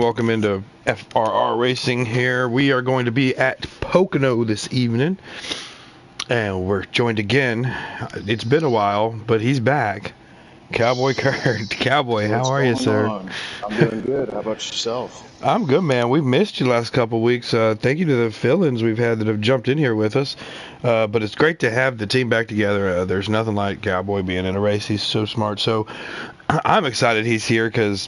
welcome into FRR Racing here. We are going to be at Pocono this evening, and we're joined again. It's been a while, but he's back. Cowboy Kurt. Cowboy, how are you, sir? I'm doing good. How about yourself? I'm good, man. We've missed you last couple weeks. Thank you to the fill-ins we've had that have jumped in here with us. But it's great to have the team back together. There's nothing like Cowboy being in a race. He's so smart. So I'm excited he's here because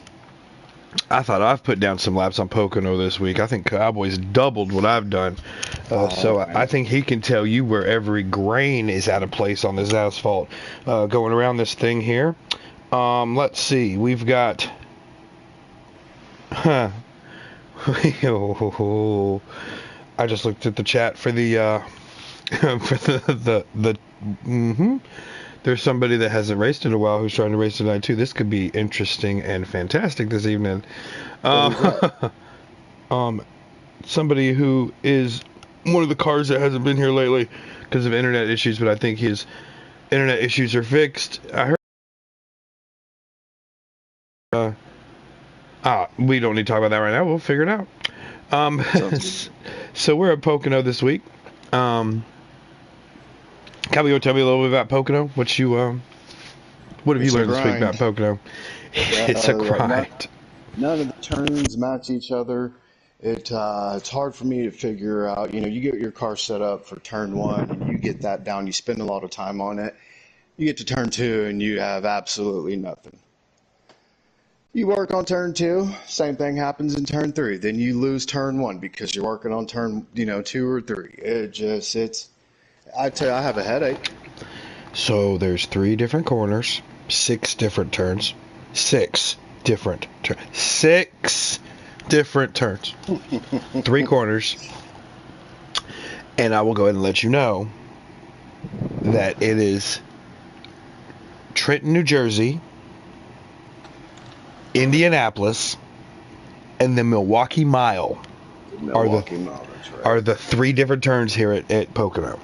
I thought I've put down some laps on Pocono this week. I think Cowboy's doubled what I've done. I think he can tell you where every grain is out of place on this asphalt. Going around this thing here. Let's see. We've got... I just looked at the chat for the... There's somebody that hasn't raced in a while who's trying to race tonight too. This could be interesting and fantastic this evening. Somebody who is one of the cars that hasn't been here lately because of internet issues, but I think his internet issues are fixed. I heard. We don't need to talk about that right now. We'll figure it out. So we're at Pocono this week. Cowboy, you tell me a little bit about Pocono? What have you learned this week about Pocono? It's a grind. None of the turns match each other. It's hard for me to figure out. You know, you get your car set up for turn one, and you get that down. You spend a lot of time on it. You get to turn two, and you have absolutely nothing. You work on turn two, same thing happens in turn three. Then you lose turn one because you're working on turn, two or three. I tell you, I have a headache. So there's 3 different corners, 6 different turns, 6 different turns, 6 different turns, 3 corners. And I will go ahead and let you know that it is Trenton, New Jersey, Indianapolis, and the Milwaukee Mile are the 3 different turns here at Pocono.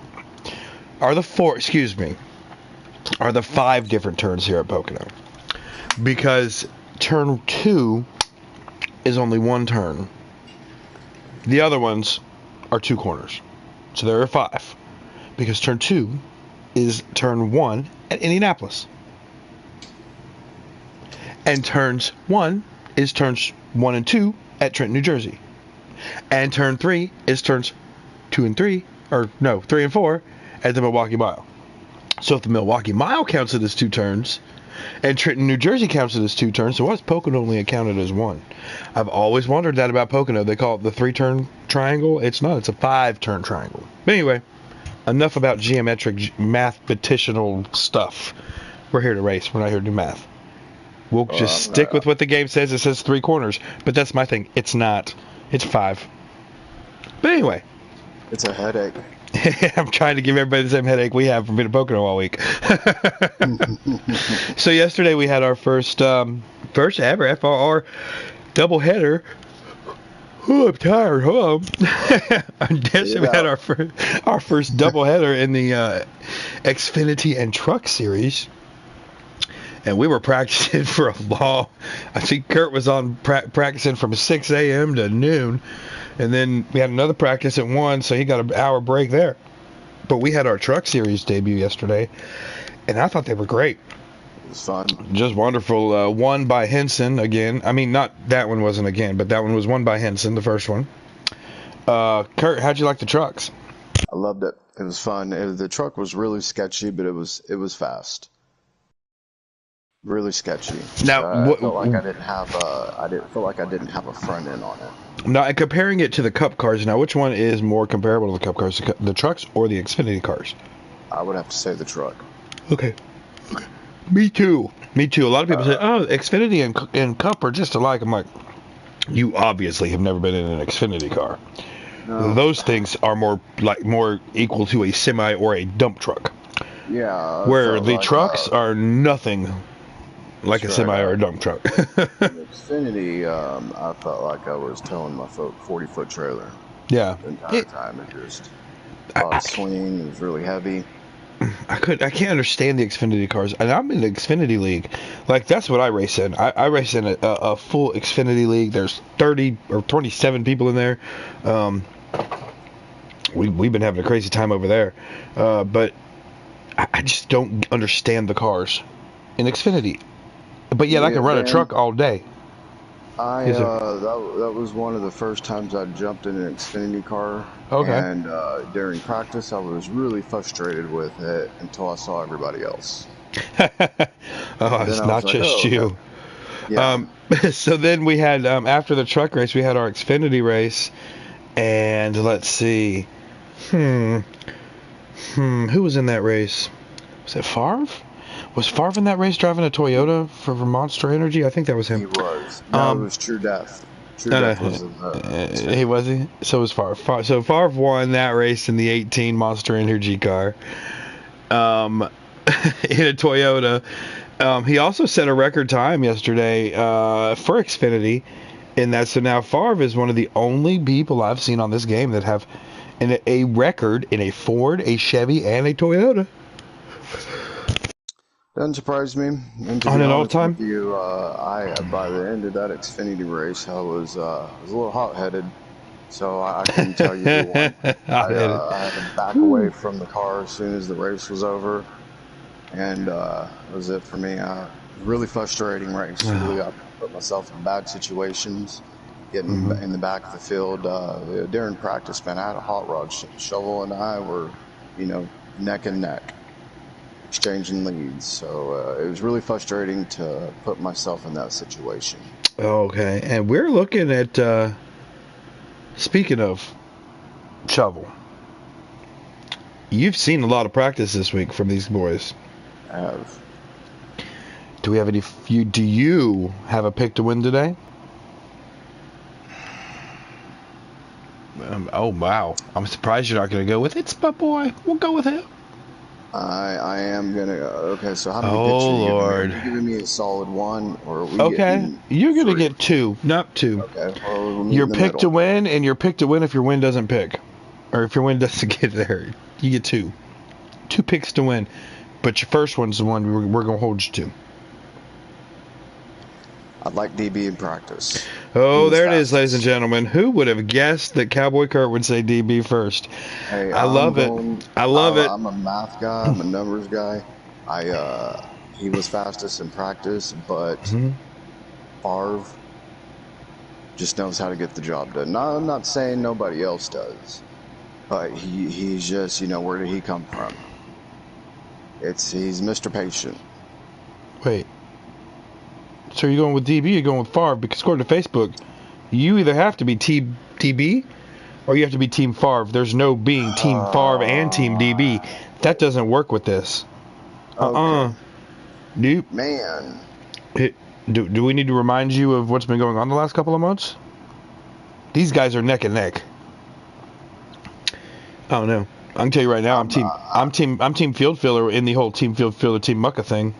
Are the 5 different turns here at Pocono. Because turn 2 is only 1 turn. The other ones are 2 corners. So there are 5. Because turn 2 is turn 1 at Indianapolis. And turns 1 is turns 1 and 2 at Trenton, New Jersey. And turn 3 is turns 3 and 4 at the Milwaukee Mile. So if the Milwaukee Mile counts it as 2 turns, and Trenton, New Jersey counts it as 2 turns, so why is Pocono only counted as 1? I've always wondered that about Pocono. They call it the 3-turn triangle. It's not. It's a 5-turn triangle. But anyway, enough about geometric, mathematicianal stuff. We're here to race. We're not here to do math. We'll just stick with what the game says. It says 3 corners. But that's my thing. It's not. It's 5. But anyway. It's a headache. I'm trying to give everybody the same headache we have from being at Pocono all week. So yesterday we had our first ever FRR doubleheader. Oh, I'm tired. Oh, I'm guessing we had our first doubleheader in the Xfinity and Truck Series. And we were practicing for a long... I think Kurt was on practicing from 6 a.m. to noon. And then we had another practice at 1, so he got an hour break there. But we had our Truck Series debut yesterday, and I thought they were great. It was fun. Just wonderful. Won by Henson again. I mean, not that one wasn't again, but that one was won by Henson, the first one. Kurt, how'd you like the trucks? I loved it. It was fun. The truck was really sketchy, but it was fast. Really sketchy. Now, I felt like I didn't have a front end on it. Now, comparing it to the Cup cars, now which one is more comparable to the Cup cars, the trucks or the Xfinity cars? I would have to say the truck. Okay. Me too. A lot of people say, "Oh, Xfinity and Cup are just alike." I'm like, you obviously have never been in an Xfinity car. No. Those things are more equal to a semi or a dump truck. Yeah. Where the trucks are nothing like a semi or a dump truck. Xfinity, I felt like I was towing my 40-foot trailer. Yeah. The entire time. It just swinging. It was really heavy. I can't understand the Xfinity cars, and I'm in the Xfinity League. Like, that's what I race in. I race in a full Xfinity League. There's 30 or 27 people in there. We've been having a crazy time over there, but I just don't understand the cars in Xfinity. But yet I Yeah, can run a man. truck all day. Yes, sir. That was one of the first times I jumped in an Xfinity car, Okay. and during practice I was really frustrated with it until I saw everybody else. Oh, Then it's I was not like, just oh, okay, you. yeah. So then we had after the truck race, we had our Xfinity race, and let's see, hmm, who was in that race? Was it Favre? Was Favre in that race driving a Toyota for Monster Energy? I think that was him. He was. No, it Um, was True Death. True no, Death no, was in the he Xfinity. was he. So was Favre. So Favre won that race in the 18 Monster Energy car. In a Toyota. He also set a record time yesterday for Xfinity in that. So now Favre is one of the only people I've seen on this game that have a record in a Ford, a Chevy, and a Toyota Doesn't surprise me. And to on be an honest all-time. with you, I by the end of that Xfinity race, I was a little hot-headed, so I couldn't tell you who won. I hit it. I had to back away Whew. from the car as soon as the race was over, and that was it for me. Really frustrating race. Really, I put myself in bad situations, getting Mhm. in the back of the field during practice. Man, I had a hot rod. Shovel and I were, neck and neck, exchanging leads. So it was really frustrating to put myself in that situation. Okay, and we're looking at speaking of shovel. You've seen a lot of practice this week from these boys. I have. Do we have any? Do you have a pick to win today? Oh wow! I'm surprised you're not going to go with it's my boy. We'll go with him. I am gonna. Okay, so how many picks Oh are you giving me? Are Lord. you giving me a solid one, or are we Okay, getting you're going to three? get two, not two. Okay, well we'll meet Your in the pick to middle. win, and your pick to win if your win doesn't pick, or if your win doesn't get there, you get two. Two picks to win, but your first one's the one we're going to hold you to. I'd like DB in practice. He Oh, was there it is, ladies and fastest. gentlemen. Who would have guessed that Cowboy Kurt would say DB first? Hey, I I'm love it. going. I love it. I'm a math guy. I'm a numbers guy. He was fastest in practice, but Mhm. Favre just knows how to get the job done. No, I'm not saying nobody else does, but he's just, where did he come from? He's Mr. Patient. Wait. So you're going with DB, you're going with Favre, because according to Facebook, you either have to be Team DB or you have to be Team Favre. There's no being Team Favre and Team DB. That doesn't work with this. Okay, Nope. man. It, do we need to remind you of what's been going on the last couple of months? These guys are neck and neck. I don't know. I can tell you right now, I'm, I, I'm team field filler in the whole team field filler, team mucka thing.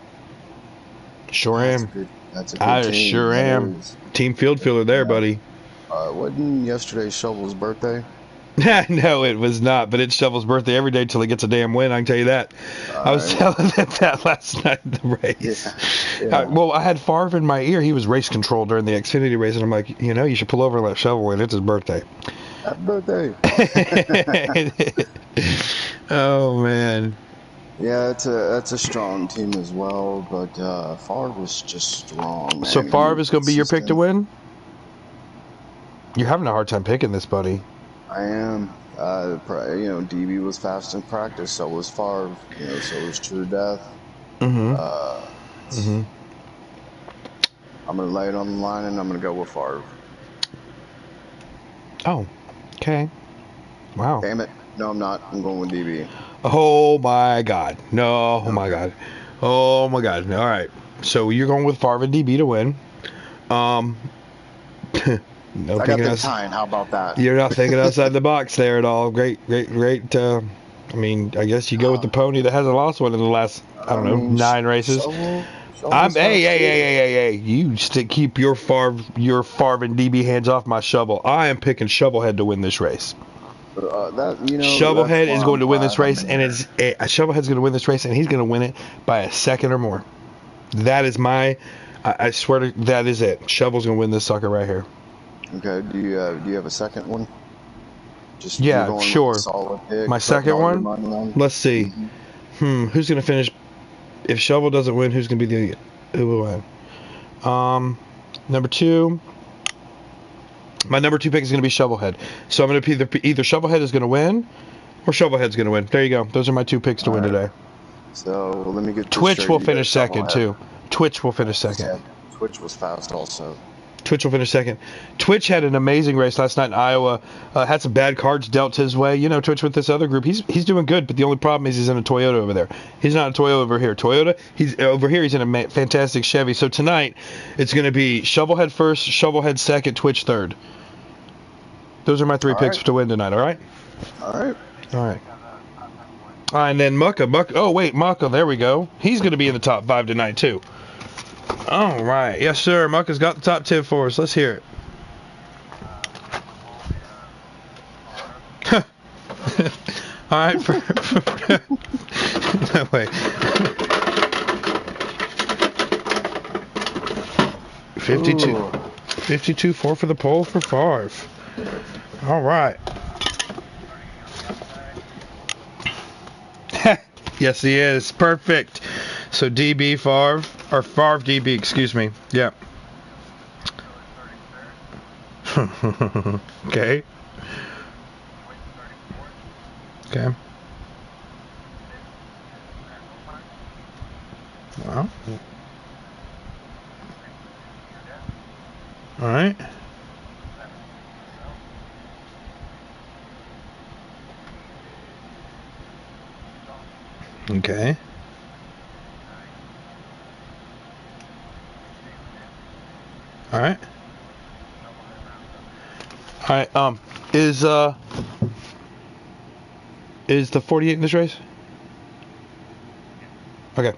Sure that's a am. good. That's a good I team. sure That am. is. Team field filler there, Yeah. buddy. Wasn't yesterday Shovel's birthday? No, it was not, but it's Shovel's birthday every day till he gets a damn win, I can tell you that. I was Uh, telling them that last night in the race. yeah, yeah. Well, I had Favre in my ear. He was race control during the Xfinity race, and I'm like, you should pull over and let Shovel win. It's his birthday. Happy birthday. Oh, man. Yeah, it's a strong team as well, but Favre was just strong, So man. He Favre was is going to be your pick to consistent. win? You're having a hard time picking this, buddy. I am. DB was fast in practice, so was Favre. So was True Death. Mm-hmm. Uh, Mm-hmm. I'm gonna lay it on the line, and I'm gonna go with Favre. Oh, okay. Wow. Damn it! No, I'm not. I'm going with DB. Oh, my God. No, oh, my Okay. God. Oh, my God. All right. So you're going with Favre and DB to win. Um, no I got thinking them outside. tying. How about that? You're not thinking outside the box there at all. Great, great, great. I mean, I guess you go with the pony that hasn't lost one in the last, I I don't know, mean, 9 races. Shovel's fast too. Hey. You keep your Favre and DB hands off my shovel. I am picking Shovelhead to win this race. That that's Shovelhead why is I'm going to win glad this I'm race, in and here. Shovelhead's going to win this race, and he's going to win it by a second or more. That is I swear to that is it. Shovel's going to win this sucker right here. Okay. Do you have a second one? Just you're Yeah, going with a sure. solid My pick, putting second all your one. money on. Let's see. Hmm. Who's going to finish? If Shovel doesn't win, who's going to be who will win? Number two. My number two pick is going to be Shovelhead. So I'm going to either Shovelhead is going to win or Shovelhead's going to win. There you go. Those are my two picks to All win right. today. So let me get this Twitch straight. will You got finish second Shovelhead. too. Twitch will finish second. Yeah, Twitch was fast also. Twitch will finish second. Twitch had an amazing race last night in Iowa. Had some bad cards dealt his way. You know, Twitch with this other group, he's doing good. But the only problem is he's in a Toyota over there. He's not a Toyota over here. Toyota, he's over here. He's in a fantastic Chevy. So tonight, it's going to be Shovelhead first, Shovelhead second, Twitch third. Those are my three All picks right. to win tonight. All right. All right. All right. And then Mucka. Oh wait, Mucka. There we go. He's going to be in the top 5 tonight too. All right. Yes, sir. Mucka's got the top 10 for us. Let's hear it. All right. No way. 52. Ooh. 52, 4 for the pole for Favre. All right. Yes, he is. Perfect. So DB Favre, or Favre DB, excuse me. Yeah. Okay. Okay. Well. All right. Okay. All right. All right. Is the 48 in this race? Okay.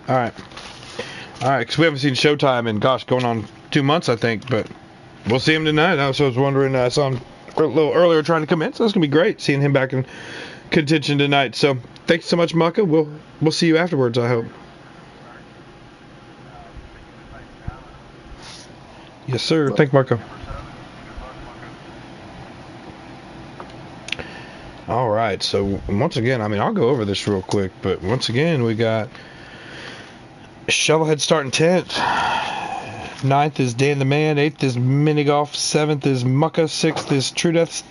All right. All right, because we haven't seen Showtime in, gosh, going on 2 months, I think, but we'll see him tonight. I was wondering, I saw him a little earlier trying to come in, so it's going to be great seeing him back in contention tonight. So thanks so much, Mucka. We'll see you afterwards, I hope. Yes, sir. Thank you, Marco. All right, so once again, I mean, I'll go over this real quick, but once again, we got Shovelhead starting 10th. 9th is Dan the Man. 8th is Mini Golf. 7th is Mucka. 6th is True Death.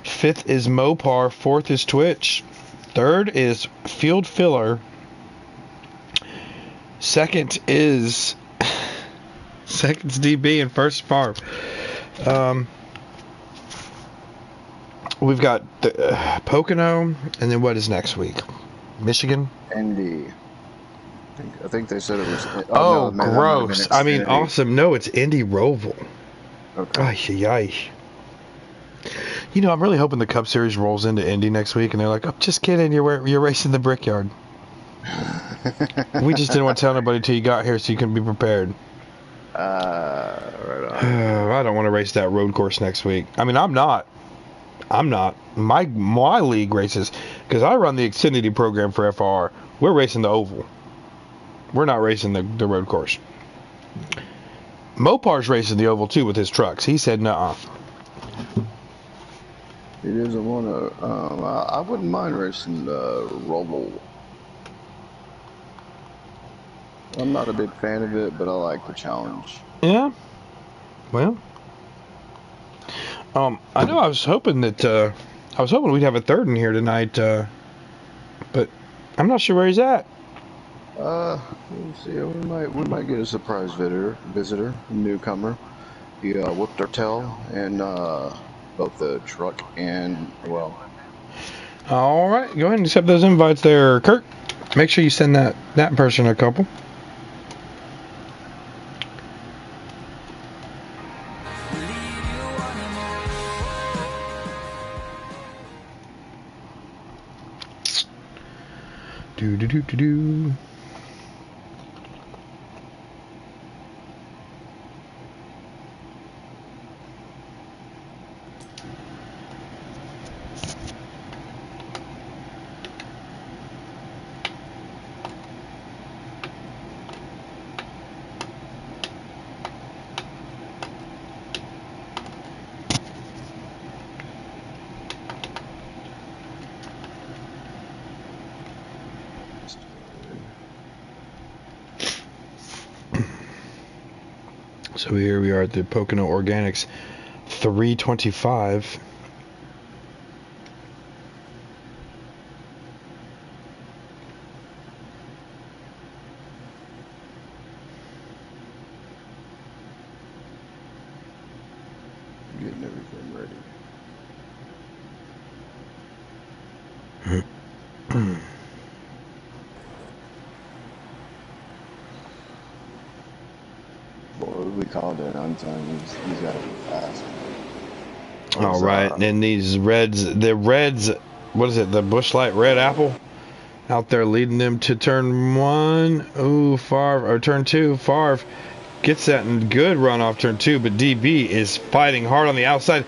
5th is Mopar. 4th is Twitch. 3rd is Field Filler. 2nd is Second's DB and first Favre. We've got the, Pocono, and then what is next week? Michigan? Indy. I think they said it was. Oh, no, gross. I mean, awesome. No, it's Indy Roval. Okay. Ay. You know, I'm really hoping the Cup Series rolls into Indy next week, and they're like, "Oh, just kidding. You're racing the Brickyard." We just didn't want to tell nobody until you got here, so you can be prepared. Right on. I don't want to race that road course next week. I mean, I'm not. My league races, because I run the Xfinity program for FRR. We're racing the oval. We're not racing the road course. Mopar's racing the oval too with his trucks. He said, "Nuh-uh." He doesn't want to. I wouldn't mind racing Roval. I'm not a big fan of it, but I like the challenge. Yeah. Well. I know. I was hoping we'd have a third in here tonight, but I'm not sure where he's at. Let's see. We might get a surprise visitor, newcomer. He whipped our tail and both the truck and well. All right, go ahead and accept those invites there, Kurt. Make sure you send that person a couple. Do do do do do. So here we are at the Pocono Organics 325. Getting everything ready. We called it on time. He's got to be fast. All right, and these reds, what is it? The Busch Light Red Apple out there leading them to turn one. Ooh, Favre, or turn two. Favre gets that in good run off turn two, but DB is fighting hard on the outside,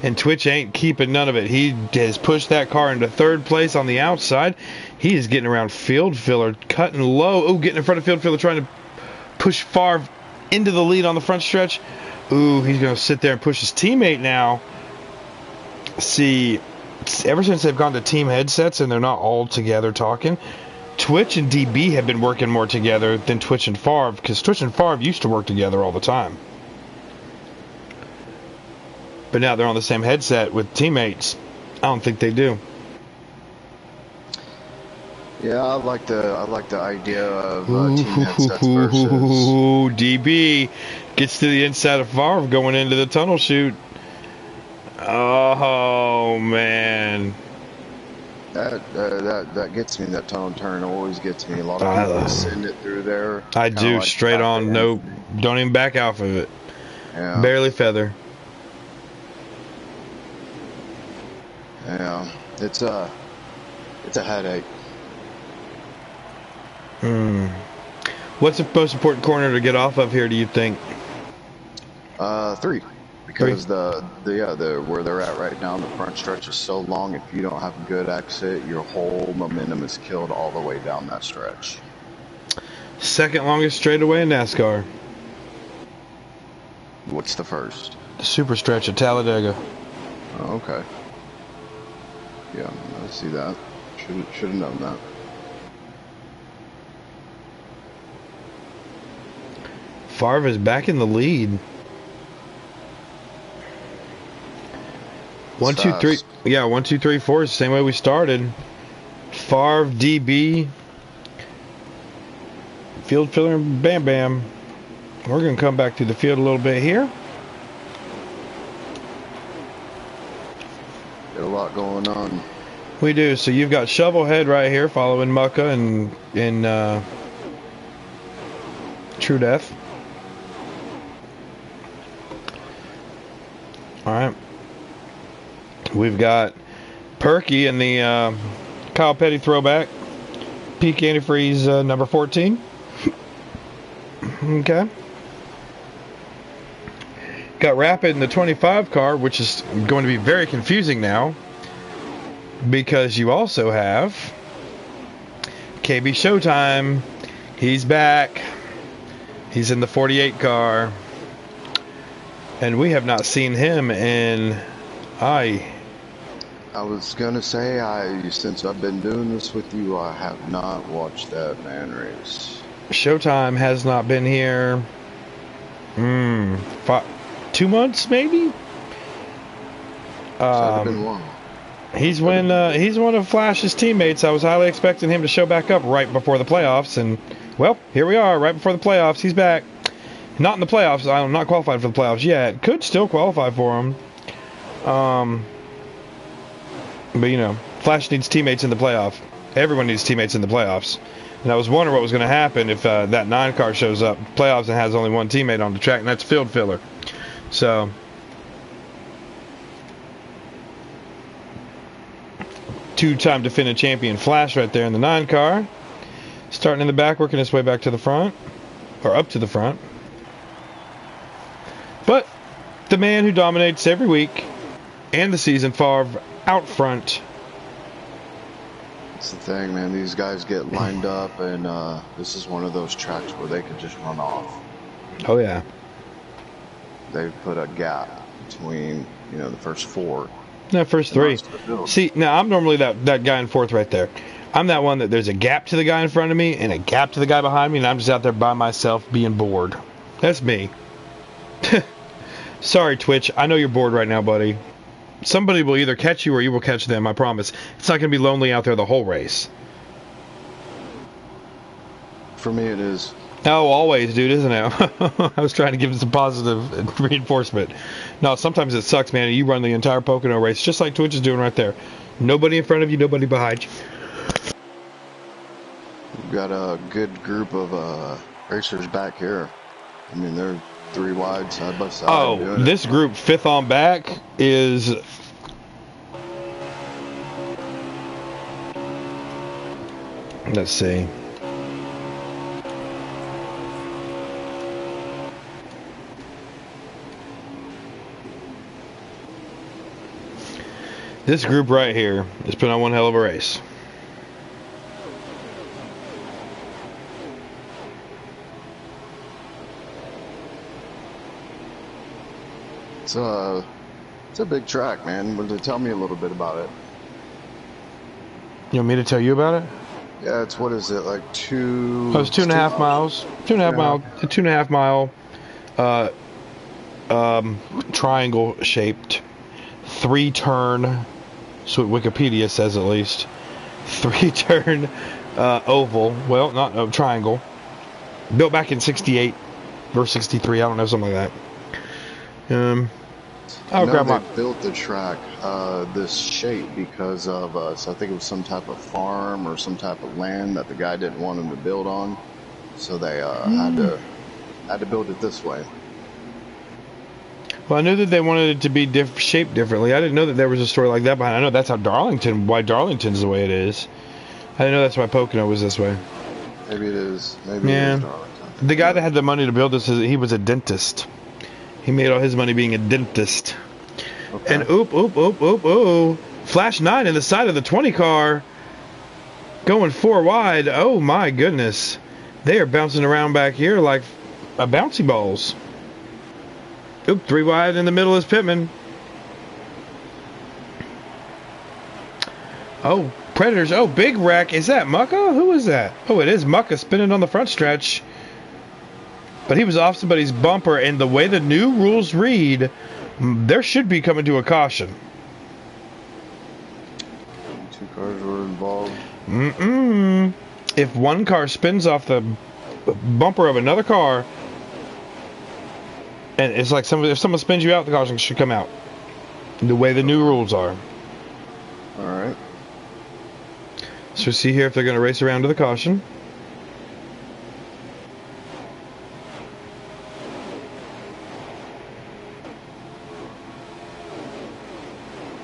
and Twitch ain't keeping none of it. He has pushed that car into third place on the outside. He is getting around Field Filler, cutting low. Ooh, getting in front of Field Filler, trying to push Favre into the lead on the front stretch. Ooh, he's going to sit there and push his teammate now. See, ever since they've gone to team headsets and they're not all together talking, Twitch and DB have been working more together than Twitch and Favre, because Twitch and Favre used to work together all the time. But now they're on the same headset with teammates. I don't think they do. Yeah, I like the idea of team headsets versus. Ooh, DB gets to the inside of Favre going into the tunnel chute. Oh man, that gets me. That tunnel turn always gets me. A lot of people send it through there. I do, like straight on. No, don't even back off of it. Yeah. Barely feather. Yeah, it's a headache. What's the most important corner to get off of here, do you think? 3. Because the where they're at right now, the front stretch is so long. If you don't have a good exit, your whole momentum is killed all the way down that stretch. Second longest straightaway in NASCAR. What's the first? The super stretch at Talladega. Oh, okay. Yeah, I see that. Should have known that. Favre is back in the lead. 1, 2, 3. Yeah, 1, 2, 3, 4 is the same way we started. Favre, DB, Field Filler, and Bam Bam. We're going to come back to the field a little bit here. Got a lot going on. We do. So you've got Shovelhead right here following Mucka and True Death. All right. We've got Perky in the Kyle Petty throwback. Peak Antifreeze number 14. Okay. Got Rapid in the 25 car, which is going to be very confusing now, because you also have KB Showtime. He's back. He's in the 48 car. And we have not seen him in... I was gonna say, since I've been doing this with you, I have not watched that man race. Showtime has not been here. 2 months maybe. Been long. He's one of Flash's teammates. I was highly expecting him to show back up right before the playoffs, and well, here we are, right before the playoffs. He's back. Not in the playoffs. I'm not qualified for the playoffs yet. Could still qualify for them. But you know, Flash needs teammates in the playoff. Everyone needs teammates in the playoffs. And I was wondering what was going to happen if that 9 car shows up playoffs and has only one teammate on the track, and that's Field Filler. So, two-time defending champion Flash right there in the 9 car. Starting in the back, working his way back to the front. Or up to the front. But the man who dominates every week and the season far out front. That's the thing, man. These guys get lined up, and this is one of those tracks where they could just run off. Oh, yeah. They put a gap between, you know, the first four. No, first three. See, now I'm normally that guy in fourth right there. I'm that one that there's a gap to the guy in front of me and a gap to the guy behind me, and I'm just out there by myself being bored. That's me. Sorry, Twitch. I know you're bored right now, buddy. Somebody will either catch you or you will catch them, I promise. It's not going to be lonely out there the whole race. For me, it is. Oh, always, dude, isn't it? I was trying to give it some positive reinforcement. No, sometimes it sucks, man. You run the entire Pocono race, just like Twitch is doing right there. Nobody in front of you, nobody behind you. We've got a good group of racers back here. I mean, they're 3 wide, side by side. Oh, this group, 5th on back, is... Let's see. This group right here is putting on one hell of a race. It's a big track, man. Tell me a little bit about it. You want me to tell you about it? Yeah, it's, what is it, like 2... Oh, it's 2.5 miles. 2.5 mile, triangle shaped, 3-turn, so Wikipedia says at least, 3-turn oval. Well, not a triangle. Built back in 68 or 63. I don't know, something like that. They built the track this shape because of so I think it was some type of farm or some type of land that the guy didn't want him to build on, so they had to build it this way. Well, I knew that they wanted it to be shaped differently. I didn't know that there was a story like that behind. I know that's why Darlington's the way it is. I didn't know that's why Pocono was this way. Maybe it is. Maybe it is Darlington. The guy that had the money to build this, he was a dentist. He made all his money being a dentist. Okay. And oop. Flash 9 in the side of the 20 car. Going 4 wide. Oh my goodness. They are bouncing around back here like bouncy balls. Oop, 3 wide in the middle is Pittman. Oh, Predators. Oh, big wreck. Is that Mucka? Who is that? Oh, it is Mucka spinning on the front stretch. But he was off somebody's bumper, and the way the new rules read, there should be coming to a caution. 2 cars were involved. If one car spins off the bumper of another car, and it's like if someone spins you out, the caution should come out. The way the new rules are. All right. So see here if they're going to race around to the caution.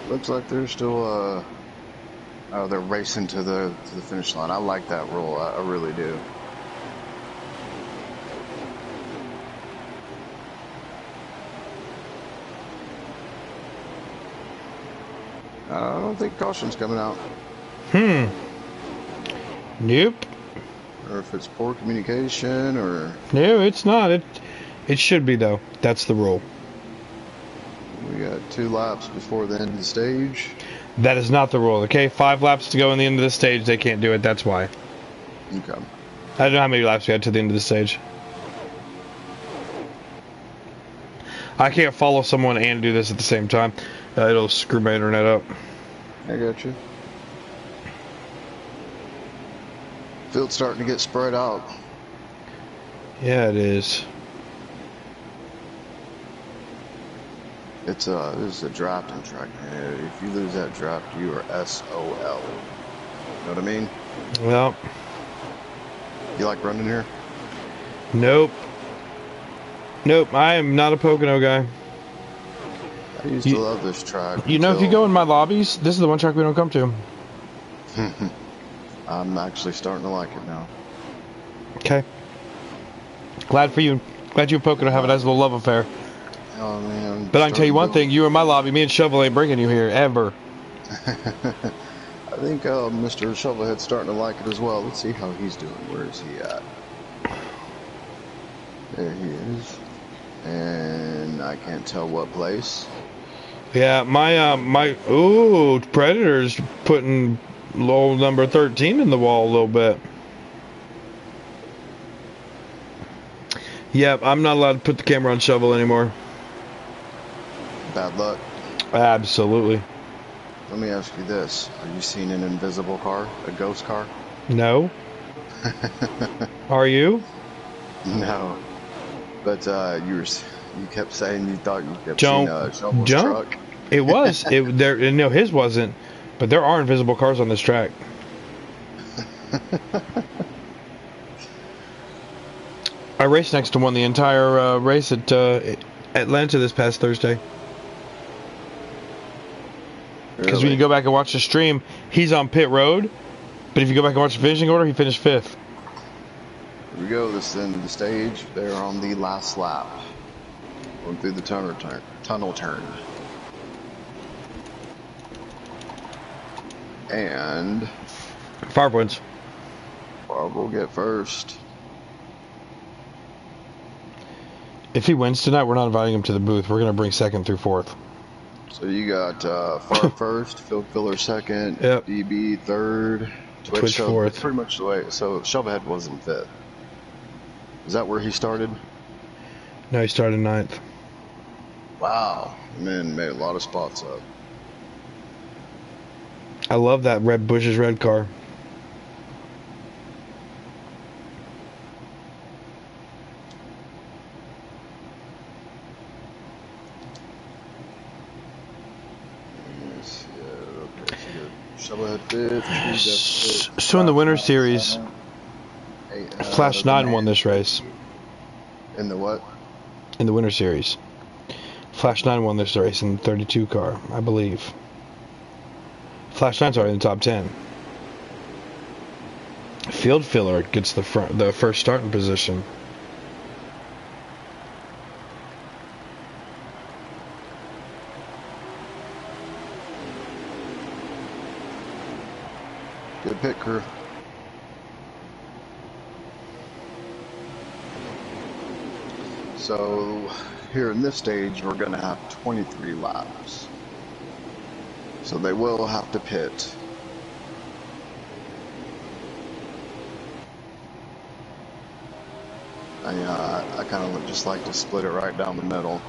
Looks like they're still they're racing to the finish line. I like that rule. I really do. I don't think caution's coming out. Nope. Or if it's poor communication or... No, it's not. It should be, though. That's the rule. We got 2 laps before the end of the stage. That is not the rule, okay? 5 laps to go in the end of the stage. They can't do it. That's why. Okay. I don't know how many laps we had to the end of the stage. I can't follow someone and do this at the same time. It'll screw my internet up. I got you. Field's starting to get spread out. Yeah, it is. This is a drafting track, man. If you lose that draft, you are SOL. You know what I mean? Well. You like running here? Nope. Nope, I am not a Pocono guy. I used to love this track. You know, if you go in my lobbies, this is the one track we don't come to. I'm actually starting to like it now. Okay. Glad for you. Glad you and Pocono have a nice little love affair. Oh man. But I can tell you one thing: you in my lobby, me and Shovel ain't bringing you here ever. I think Mr. Shovelhead's starting to like it as well. Let's see how he's doing. Where is he at? There he is. And I can't tell what place. Yeah, my Predator's putting low number 13 in the wall a little bit. Yep, I'm not allowed to put the camera on Shovel anymore. Bad luck. Absolutely. Let me ask you this. Are you seeing an invisible car? A ghost car? No. Are you? No. But you kept saying you thought you kept seeing Shovel's truck. It was. No, his wasn't. But there are invisible cars on this track. I raced next to one the entire race at Atlanta this past Thursday. Because when you go back and watch the stream, he's on pit road. But if you go back and watch the finishing order, he finished 5th. Here we go. This is the end of the stage. They're on the last lap. Going through the tunnel turn. And FRR wins. FRR will get first. If he wins tonight, we're not inviting him to the booth. We're going to bring 2nd through 4th. So you got FRR first, Phil Filler second, yep. DB third, Twitch 4th. Pretty much the way. So Shovelhead was in 5th. Is that where he started? No, he started 9th. Wow. Man, made a lot of spots up. I love that Bush's red car. Shovelhead 5th. So in the Winter Series, Flash 9 won this race. In the what? In the Winter Series. Flash 9 won this race in the 32 car, I believe. Flash 9's already in the top 10. Field Filler gets the first starting position. Good pit crew. So here in this stage, we're going to have 23 laps. So they will have to pit. I kind of just like to split it right down the middle.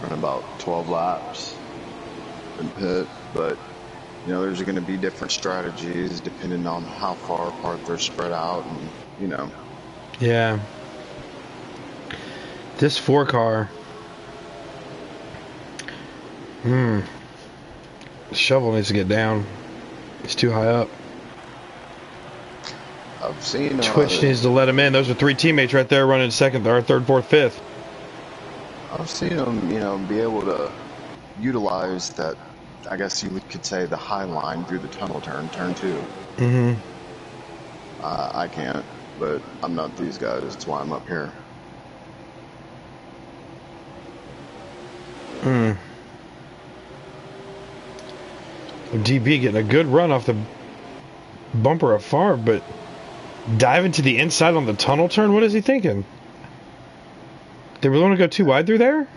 Run about 12 laps and pit, but you know, there's going to be different strategies depending on how far apart they're spread out, and you know. Yeah. This 4 car. Shovel needs to get down. It's too high up. I've seen Twitch needs to let him in. Those are 3 teammates right there running 2nd, or 3rd, 4th, 5th. I've seen them, you know, be able to utilize that. I guess you could say the high line through the tunnel turn 2. I can't, but I'm not these guys. That's why I'm up here. DB getting a good run off the bumper of FRR, but diving to the inside on the tunnel turn? What is he thinking? They really want to go too wide through there?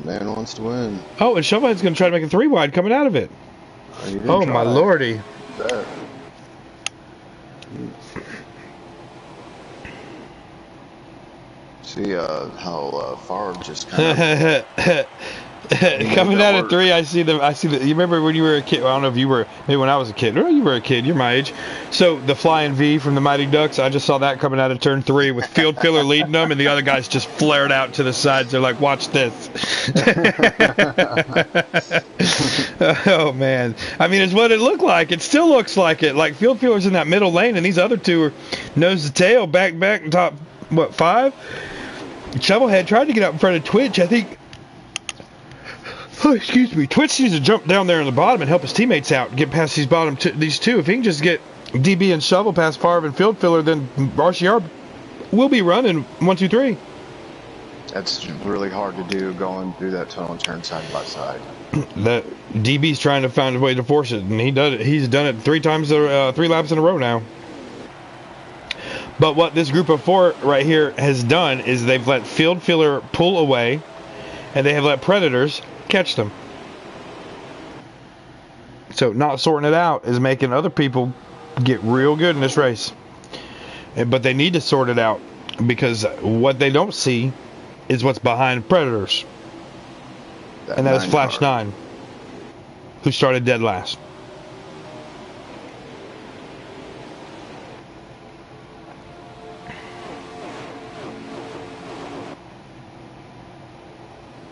The man wants to win. Oh, and Shovelhead's going to try to make a 3 wide coming out of it. Oh, my lordy. See how FRR just kind of... Coming out of 3, I see the. You remember when you were a kid? I don't know if you were. Maybe when I was a kid. Oh, you were a kid. You're my age. So the flying V from the Mighty Ducks. I just saw that coming out of turn 3 with Field Filler leading them, and the other guys just flared out to the sides. They're like, "Watch this." Oh man. I mean, it's what it looked like. It still looks like it. Like Field Filler's in that middle lane, and these other 2 are nose to tail, back, top. What 5? Shovelhead tried to get out in front of Twitch. I think. Oh, excuse me. Twitch needs to jump down there in the bottom and help his teammates out, get past these 2. If he can just get DB and Shovel pass Favre and Field Filler, then RCR will be running 1, 2, 3. That's really hard to do going through that tunnel and turn side by side. The DB's trying to find a way to force it, and he does it. He's done it 3 times, 3 laps in a row now. But what this group of 4 right here has done is they've let Field Filler pull away, and they have let Predators catch them. So not sorting it out is making other people get real good in this race. But they need to sort it out, because what they don't see is what's behind Predators. And that is Flash 9, who started dead last.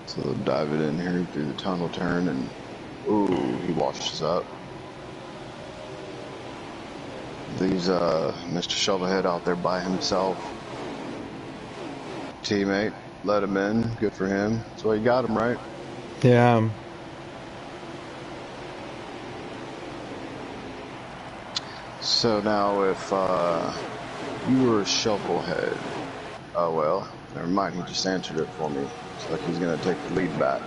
So they'll dive it in here through the tunnel turn, and ooh, he washes up. Leaves Mr. Shovelhead out there by himself. Teammate let him in. Good for him. That's why you got him, right? Yeah. So now if you were a Shovelhead, oh well, never mind, he just answered it for me. Looks like he's going to take the lead back.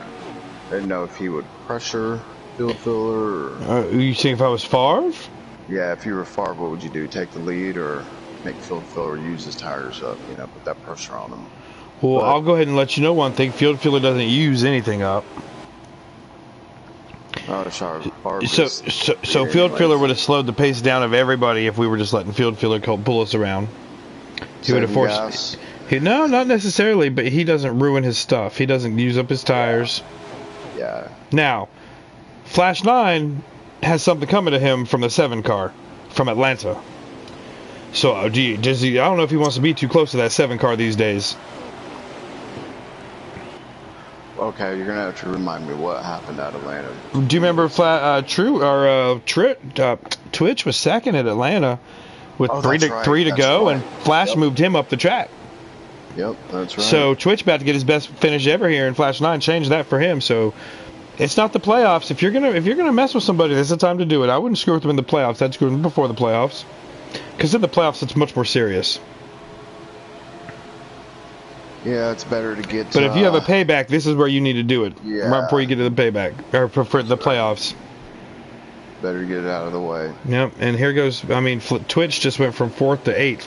I didn't know if he would pressure Field Filler or... You think if I was Favre? Yeah, if you were Favre, what would you do? Take the lead or make Field Filler use his tires up, you know, put that pressure on him? Well, I'll go ahead and let you know one thing. Field Filler doesn't use anything up. Oh, sorry. So Field Filler would have slowed the pace down of everybody if we were just letting Field Filler pull us around. He would have forced... No, not necessarily, but he doesn't ruin his stuff. He doesn't use up his tires. Yeah. Now, Flash 9 has something coming to him from the 7 car from Atlanta. So, I don't know if he wants to be too close to that 7 car these days. Okay, you're gonna have to remind me what happened at Atlanta. Do you remember Twitch was second at Atlanta with 3 to go, and Flash moved him up the track. Yep, that's right. So Twitch about to get his best finish ever here, and Flash 9 changed that for him. So it's not the playoffs. If you're gonna mess with somebody, this is the time to do it. I wouldn't screw with them in the playoffs. I'd screw with them before the playoffs, because in the playoffs it's much more serious. Yeah, it's better to get... But if you have a payback, this is where you need to do it. Yeah. Right before you get to the payback. Or for the playoffs. Better get it out of the way. Yep, and here goes... I mean, Twitch just went from 4th to 8th.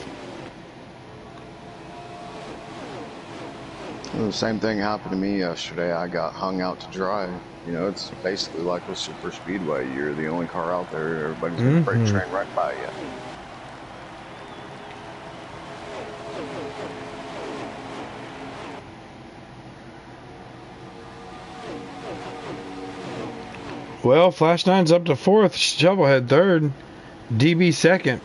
Well, the same thing happened to me yesterday. I got hung out to dry. You know, it's basically like a super speedway. You're the only car out there. Everybody's going to freight train right by you. Well, Flash 9's up to 4th, Shovelhead 3rd, DB 2nd.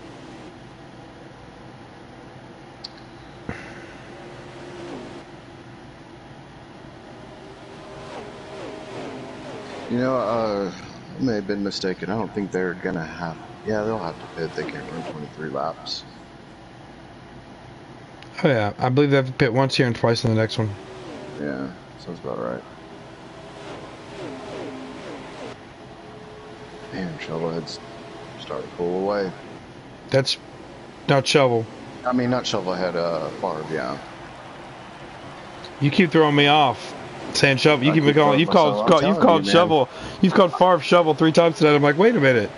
You know, I may have been mistaken. I don't think they're going to have... Yeah, they'll have to pit. They can't run 23 laps. Oh, yeah. I believe they have to pit once here and twice in the next one. Yeah, sounds about right. Man, Shovelhead's starting to pull away. That's not Shovel. I mean, not Shovelhead, Favre, yeah. You keep throwing me off. Saying Shovel, you've called Shovel, you've called Favre Shovel 3 times today. I'm like, wait a minute,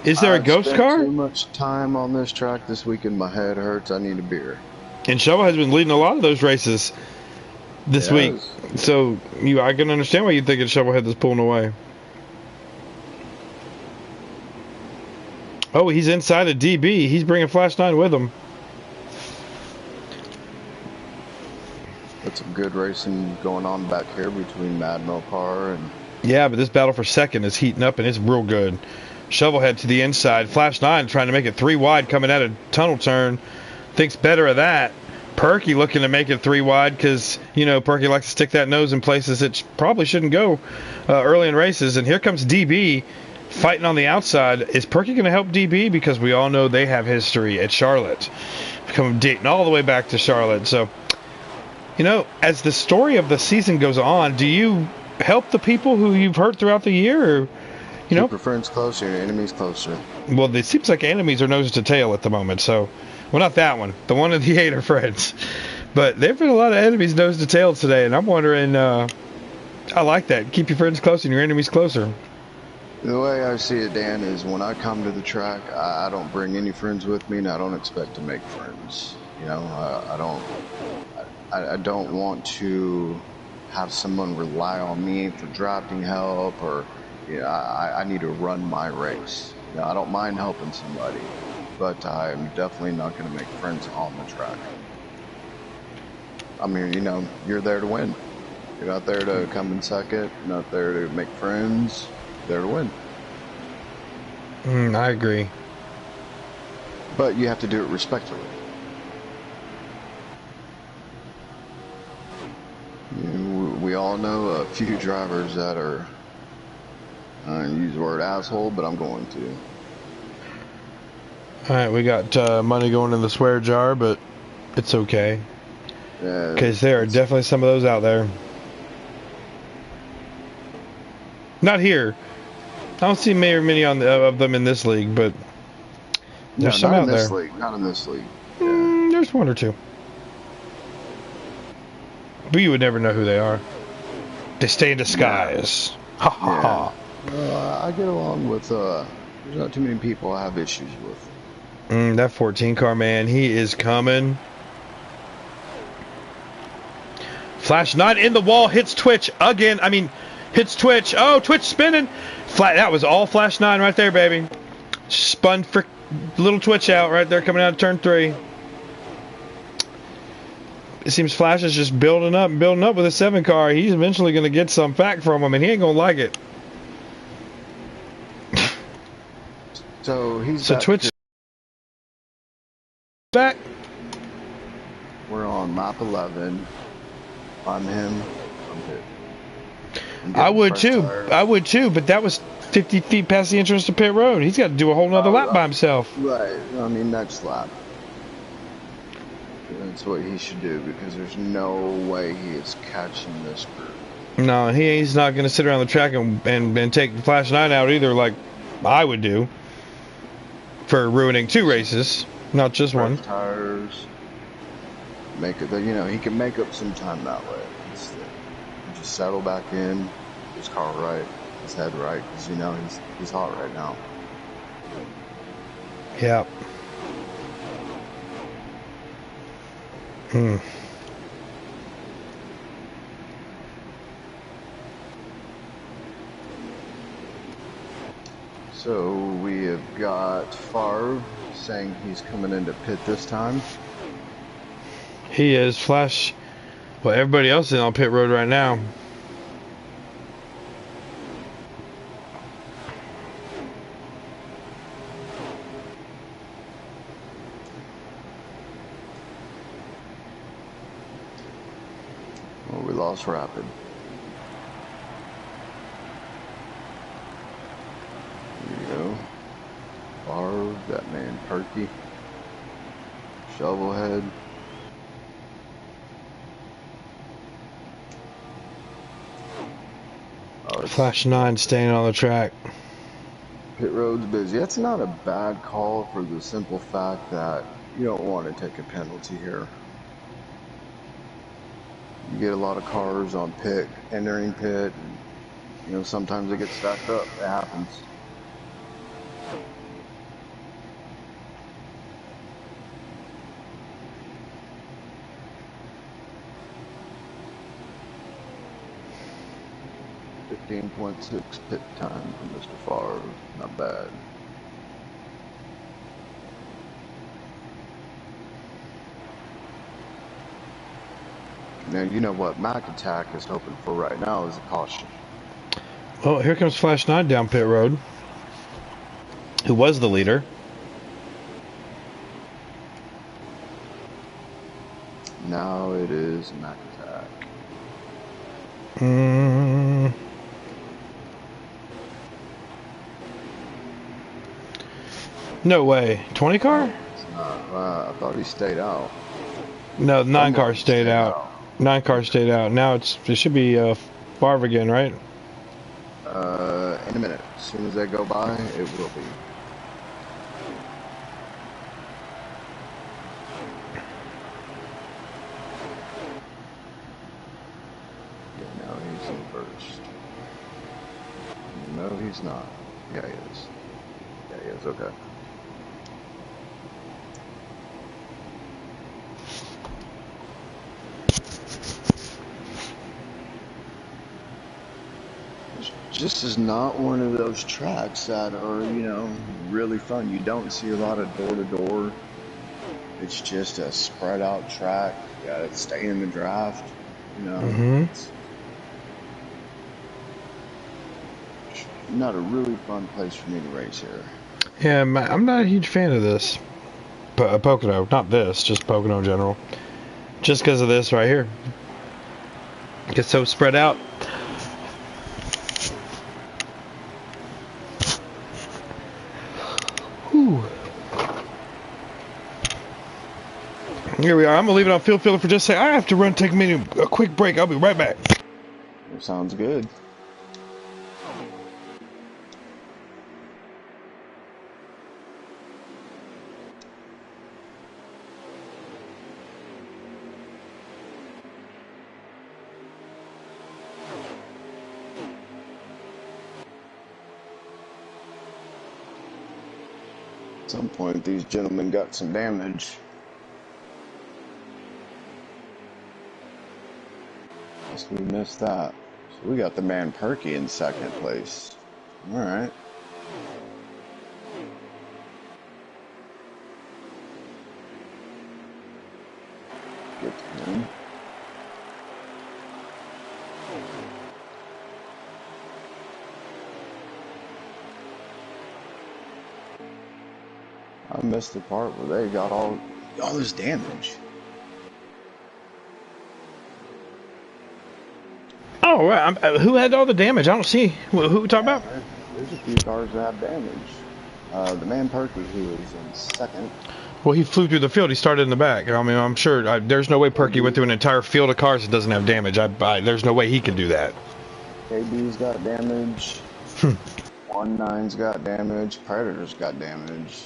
is there a ghost car? Too much time on this track this weekend. My head hurts. I need a beer. And Shovel has been leading a lot of those races this week, so I can understand why you think it's Shovelhead that's pulling away. Oh, he's inside of DB. He's bringing Flash 9 with him. That's some good racing going on back here between Mad Mopar and... Yeah, but this battle for second is heating up, and it's real good. Shovelhead to the inside. Flash 9 trying to make it 3 wide coming out of tunnel turn. Thinks better of that. Perky looking to make it 3 wide because, you know, Perky likes to stick that nose in places it probably shouldn't go early in races. And here comes DB fighting on the outside. Is Perky going to help DB? Because we all know they have history at Charlotte. Dating all the way back to Charlotte. So, you know, as the story of the season goes on, do you help the people who you've hurt throughout the year, or You know, Keep your friends closer, your enemies closer. well, it seems like enemies are nose to tail at the moment. So, well, not that one. The one of the 8 are friends. But there've been a lot of enemies nose to tail today, and I'm wondering. I like that. Keep your friends close and your enemies closer. The way I see it, Dan, is when I come to the track, I don't bring any friends with me, and I don't expect to make friends. You know, I don't want to have someone rely on me for drafting help, or you know, I need to run my race. You know, I don't mind helping somebody, but I'm definitely not going to make friends on the track. I mean, you know, you're there to win. You're not there to come in second. You're not there to make friends. You're there to win. I agree. But you have to do it respectfully. You know, we all know a few drivers that are, I don't use the word asshole, but I'm going to. Alright, we got money going in the swear jar, but it's okay. Because there are definitely some of those out there. Not here. I don't see very many of them in this league, but there's some out there. Not in this league. There's one or two. But you would never know who they are. They stay in disguise. Ha ha ha. I get along with, there's not too many people I have issues with. That 14 car, man, he is coming. Flash 9 in the wall, hits Twitch again. I mean, hits Twitch. Oh, Twitch spinning. That was all Flash 9 right there, baby. Spun for little Twitch out right there coming out of turn 3. It seems Flash is just building up with a 7 car. He's eventually going to get some back from him, and he ain't going to like it. So Twitch back. We're on map 11. I'm him. I'm good. I would too, but that was 50 feet past the entrance to pit road. He's got to do a whole nother lap by himself. Right. I mean, next lap. That's what he should do, because there's no way he is catching this group. No, he's not going to sit around the track and take Flash 9 out either, like I would do, for ruining 2 races, not just one. Tires. Make it, you know, he can make up some time that way. Just settle back in, his car right, his head right, because you know he's hot right now. Yeah. So we have got Favre saying he's coming into pit this time. He is. Flash. Well, everybody else is on pit road right now. Well, we lost Rapid. There you go. Favre, that man Perky. Shovelhead. Flash 9 staying on the track. Pit road's busy. That's not a bad call for the simple fact that you don't want to take a penalty here. You get a lot of cars on pit, entering pit, and, you know, sometimes it gets stacked up. It happens. .6 pit time for Mr. Favre. Not bad. Now, you know what Mac Attack is hoping for right now is a caution. Well, here comes Flash 9 down pit road, who was the leader. Now it is Mac Attack. No way. 20 car? I thought he stayed out. No, 9 car stayed out. 9 car stayed out. Now it should be Favre again, right? In a minute. As soon as they go by, it will be. Yeah, no, he's in first. No, he's not. Yeah, he is. Yeah, he is. Okay. This is not one of those tracks that are, really fun. You don't see a lot of door-to-door. It's just a spread-out track. You gotta stay in the draft. It's not a really fun place for me to race here. Yeah, I'm not a huge fan of this. Pocono. Not this, just Pocono in general. Just because of this right here. It gets so spread out. Whew. Here we are. I'm going to leave it on field filler for just a second. I have to take a quick break. I'll be right back. Sounds good. At some point, these gentlemen got some damage. Guess we missed that. So we got the man Perky in second place. All right. Get to him. I missed the part where they got all this damage. Oh, right. Who had all the damage? I don't see. Who we talking about? There's a few cars that have damage. The man Perky, who is in second. Well, he flew through the field. He started in the back. I mean, I'm sure there's no way Perky went through an entire field of cars that doesn't have damage. There's no way he can do that. KB's got damage. 19's got damage. Predator's got damage.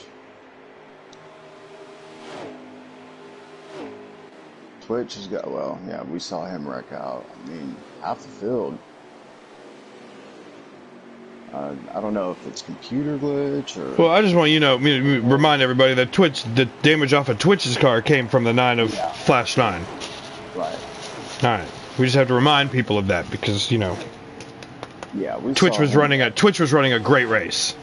Twitch has got, well, yeah, we saw him wreck out. I mean, half the field. I don't know if it's computer glitch or... Well, I just want remind everybody that the damage off of Twitch's car came from the 9 of Flash 9. Right. Alright. We just have to remind people of that because, Yeah, Twitch was running a great race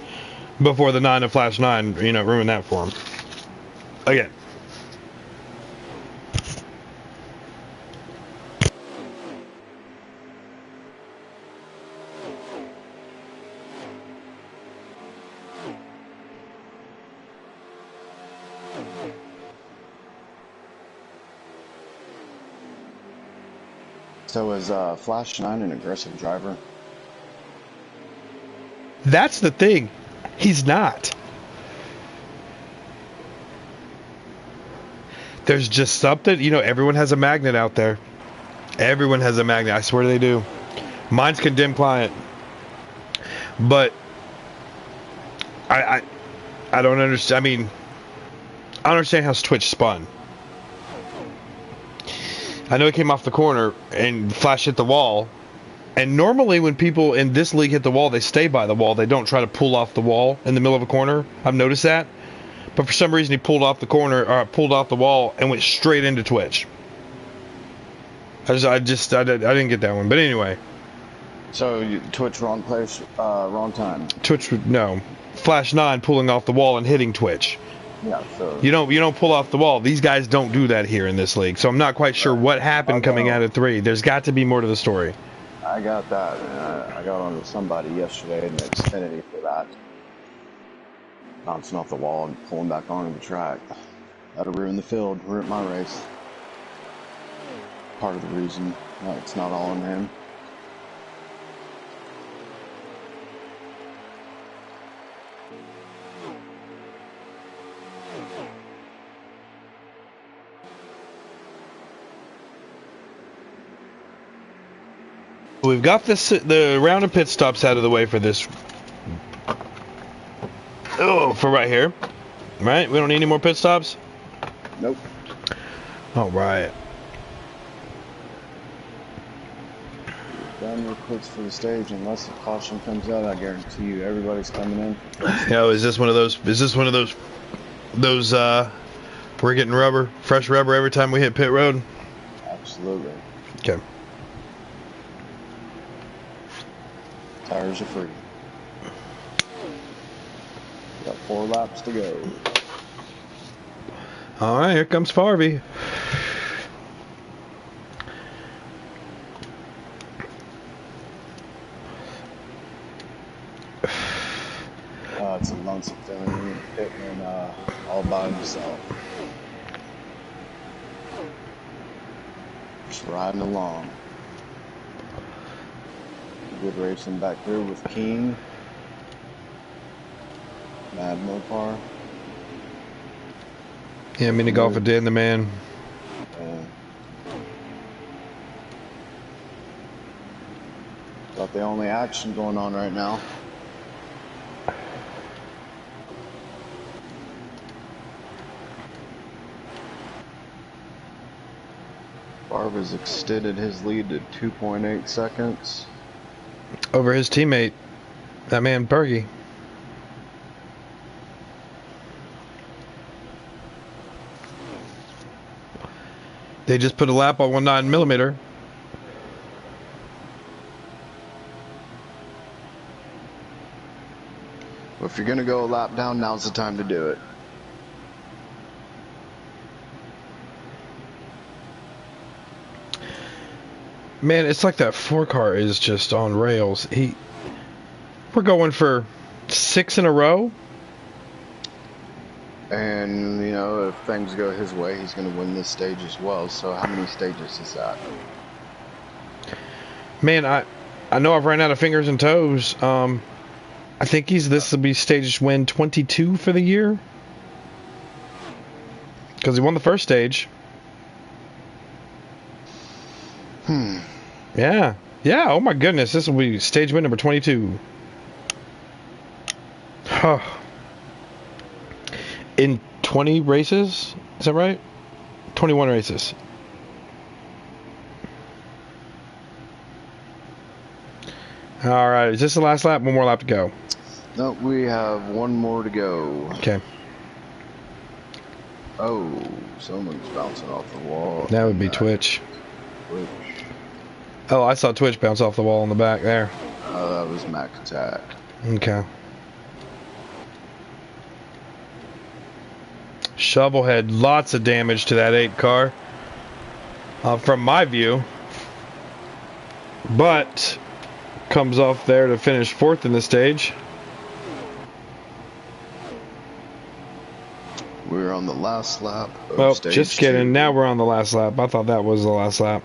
before the 9 of Flash 9, ruined that for him. Again. So is Flash 9 an aggressive driver? That's the thing. He's not. There's just something, everyone has a magnet out there. Everyone has a magnet. I swear they do. Mine's condemned client. But I don't understand. I mean, I don't understand how Twitch spun. I know it came off the corner and Flash hit the wall. And normally when people in this league hit the wall, they stay by the wall. They don't try to pull off the wall in the middle of a corner. I've noticed that. But for some reason he pulled off the wall and went straight into Twitch. I didn't get that one. But anyway. So Twitch wrong place, wrong time. No. Flash 9 pulling off the wall and hitting Twitch. Yeah, so you don't pull off the wall. These guys don't do that here in this league. So I'm not quite sure what happened coming out of 3. There's got to be more to the story. I got that. I got onto somebody yesterday in the Xfinity for that. Bouncing off the wall and pulling back onto the track. That'll ruin the field. Ruin my race. Part of the reason. It's not all on him. We've got the round of pit stops out of the way for this Oh, for right here. Right? We don't need any more pit stops? Nope. All right. Done your quits for the stage, unless a caution comes out. I guarantee you, everybody's coming in. Yeah, is this one of those? Is this one of those? We're getting fresh rubber every time we hit pit road. Absolutely. Okay. Tires are free. Got 4 laps to go. All right, here comes Farvey. It's a lonesome feeling pitting all by himself. Just riding along. Good racing back there with King. Mad Mopar. Yeah, mini golf at Dan the Man. About the only action going on right now. Barb has extended his lead to 2.8 seconds. Over his teammate, that man Bergie. They just put a lap on 19mm. Well, if you're going to go a lap down, now's the time to do it. Man, it's like that 4-car is just on rails. We're going for 6 in a row. And, you know, if things go his way, he's going to win this stage as well. So how many stages is that? Man, I know I've ran out of fingers and toes. I think this will be stage win 22 for the year. Because he won the first stage. Yeah. Yeah, oh my goodness. This will be stage win number 22. In 20 races? Is that right? 21 races. Alright, is this the last lap? One more lap to go. No, we have one more to go. Okay. Oh, someone's bouncing off the wall. That would be Twitch. Twitch. Oh, I saw Twitch bounce off the wall in the back there. Oh, that was Max Attack. Okay. Shovelhead, lots of damage to that 8 car. From my view. But comes off there to finish 4th in the stage. We're on the last lap of Well, stage just kidding. 2. Now we're on the last lap. I thought that was the last lap.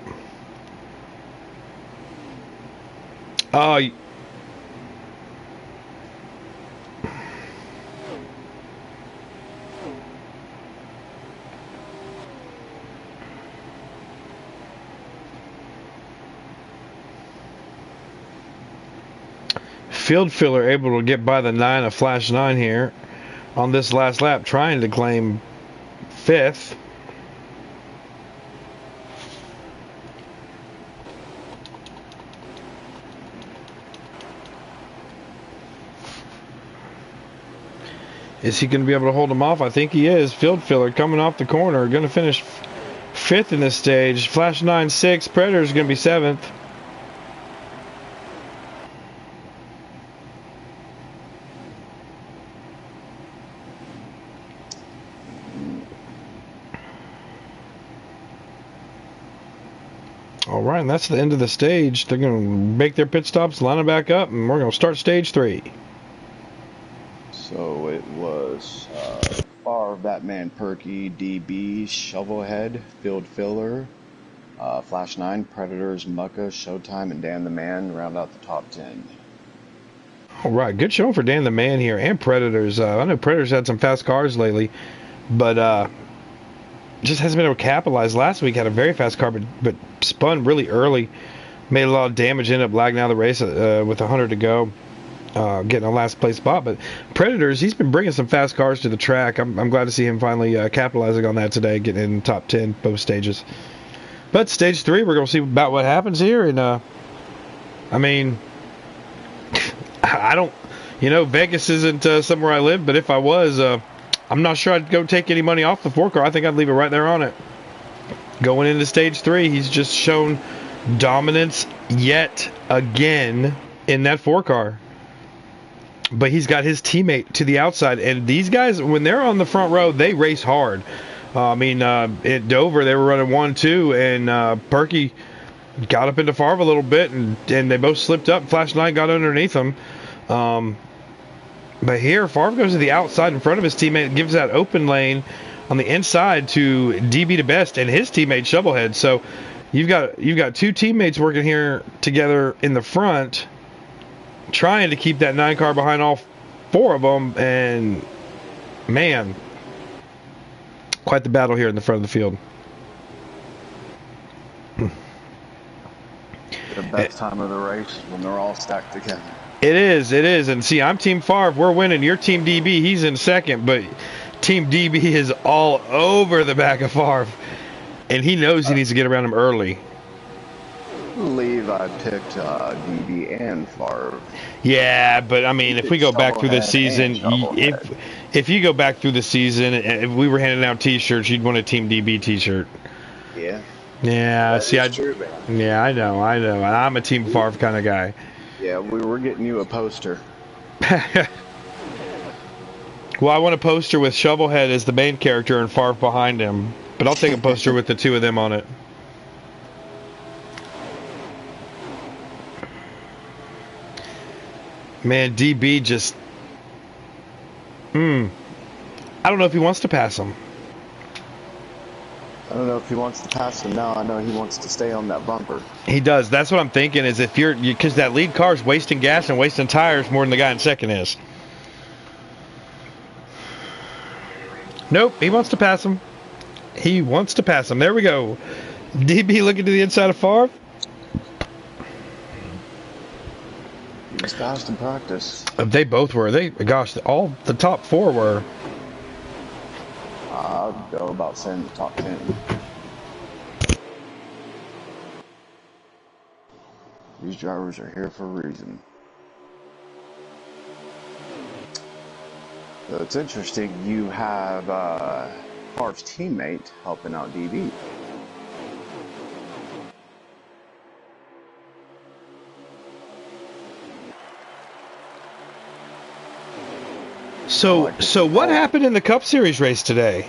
Oh, field filler able to get by the 9 of Flash 9 here on this last lap, trying to claim 5th. Is he going to be able to hold him off? I think he is. Field filler coming off the corner, going to finish 5th in this stage. Flash 9 6. Predator is going to be 7th. All right, and that's the end of the stage. They're going to make their pit stops, line them back up, and we're going to start stage 3. So it was FRR, Batman, Perky, DB, Shovelhead, Field Filler, Flash 9, Predators, Mucka, Showtime, and Dan the Man round out the top 10. All right, good show for Dan the Man here and Predators. I know Predators had some fast cars lately, but just hasn't been able to capitalize. Last week had a very fast car, but spun really early, made a lot of damage, ended up lagging out of the race with 100 to go. getting a last place spot. But Predators, he's been bringing some fast cars to the track. I'm glad to see him finally capitalizing on that today, getting in the top 10 both stages. But stage 3, we're going to see about what happens here. And, I mean, I don't, Vegas isn't somewhere I live, but if I was, I'm not sure I'd go take any money off the 4-car. I think I'd leave it right there on it. Going into stage 3, he's just shown dominance yet again in that 4-car. But he's got his teammate to the outside. And these guys, when they're on the front row, they race hard. At Dover, they were running 1-2, and Perky got up into Favre a little bit, and they both slipped up. Flash 9 got underneath them. But here, Favre goes to the outside in front of his teammate, gives that open lane on the inside to DB to Best and his teammate Shovelhead. So you've got two teammates working here together in the front, trying to keep that 9-car behind all 4 of them, and man, quite the battle here in the front of the field. The best time of the race when they're all stacked together. It is. And see, I'm Team Favre. We're winning. You're Team DB. He's in second, but Team DB is all over the back of Favre, and he knows he needs to get around him early. I believe I picked DB and Favre. Yeah, but I mean, if we go back through the season, if you go back through the season, if we were handing out T-shirts, you'd want a Team DB T-shirt. Yeah. Yeah. See, true, man. Yeah, I know. I'm a Team Favre kind of guy. Yeah, we were getting you a poster. Well, I want a poster with Shovelhead as the main character and Favre behind him, but I'll take a poster with the 2 of them on it. Man, DB just... I don't know if he wants to pass him. I don't know if he wants to pass him now. I know he wants to stay on that bumper. He does. That's what I'm thinking, is if because that lead car is wasting gas and wasting tires more than the guy in second is. Nope, he wants to pass him. There we go. DB looking to the inside of Favre. He was fast in practice. They both were. All the top 4 were. I'll go about saying the top 10. These drivers are here for a reason. So it's interesting, you have Favre's teammate helping out DB. So what happened in the Cup Series race today?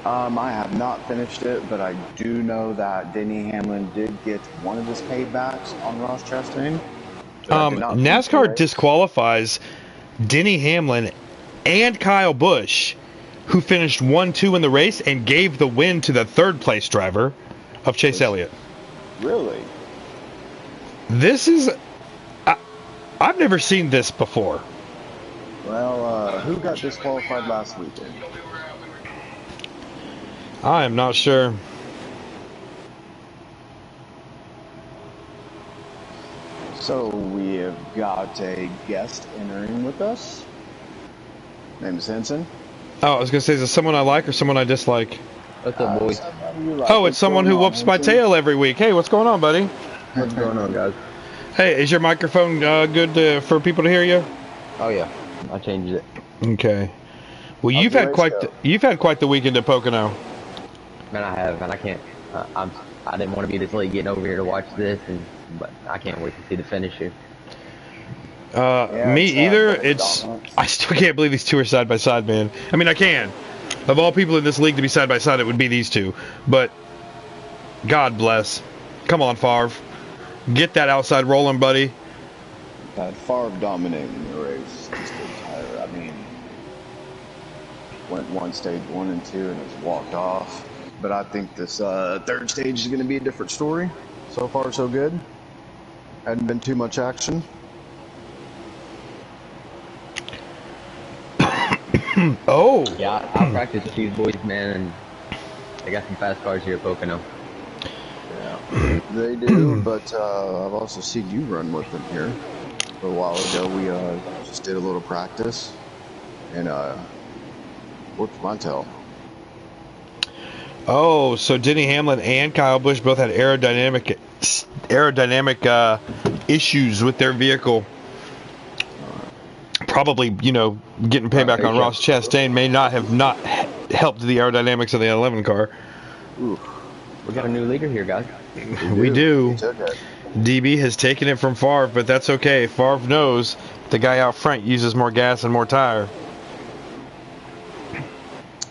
I have not finished it, but I do know that Denny Hamlin did get one of his paybacks on Ross Chastain. NASCAR disqualifies Denny Hamlin and Kyle Busch, who finished 1-2 in the race and gave the win to the 3rd place driver of Chase Elliott. Really? This is... I've never seen this before. Well, who got disqualified last weekend? I am not sure. So we have got a guest entering with us. Name is Henson. Oh, I was going to say, is it someone I like or someone I dislike? What's up, boys? Oh, it's someone who whoops my tail every week. Hey, what's going on, buddy? What's going on, guys? Hey, is your microphone good for people to hear you? Oh yeah, I changed it. Okay. Well, you've had quite the weekend at Pocono. Man, I have, and I can't. I didn't want to be this late getting over here to watch this, but I can't wait to see the finish here. Me either. I still can't believe these two are side by side, man. I mean, I can. Of all people in this league to be side by side, it would be these two. But God bless. Come on, Favre. Get that outside rolling, buddy. Had Favre dominating the race. Just entire. I mean, went one stage 1 and 2 and has walked off. But I think this third stage is going to be a different story. So far, so good. Hadn't been too much action. Oh. Yeah, I practiced with these boys, man, and they got some fast cars here at Pocono. Yeah, they do, but I've also seen you run with them here. a little while ago. We just did a little practice and worked my tail. Oh, so Denny Hamlin and Kyle Busch both had aerodynamic issues with their vehicle. Probably, you know, getting payback on Ross Chastain may not have helped the aerodynamics of the 11 car. Ooh, we got a new leader here, guys. We do. DB has taken it from Favre, but that's okay. Favre knows the guy out front uses more gas and more tire.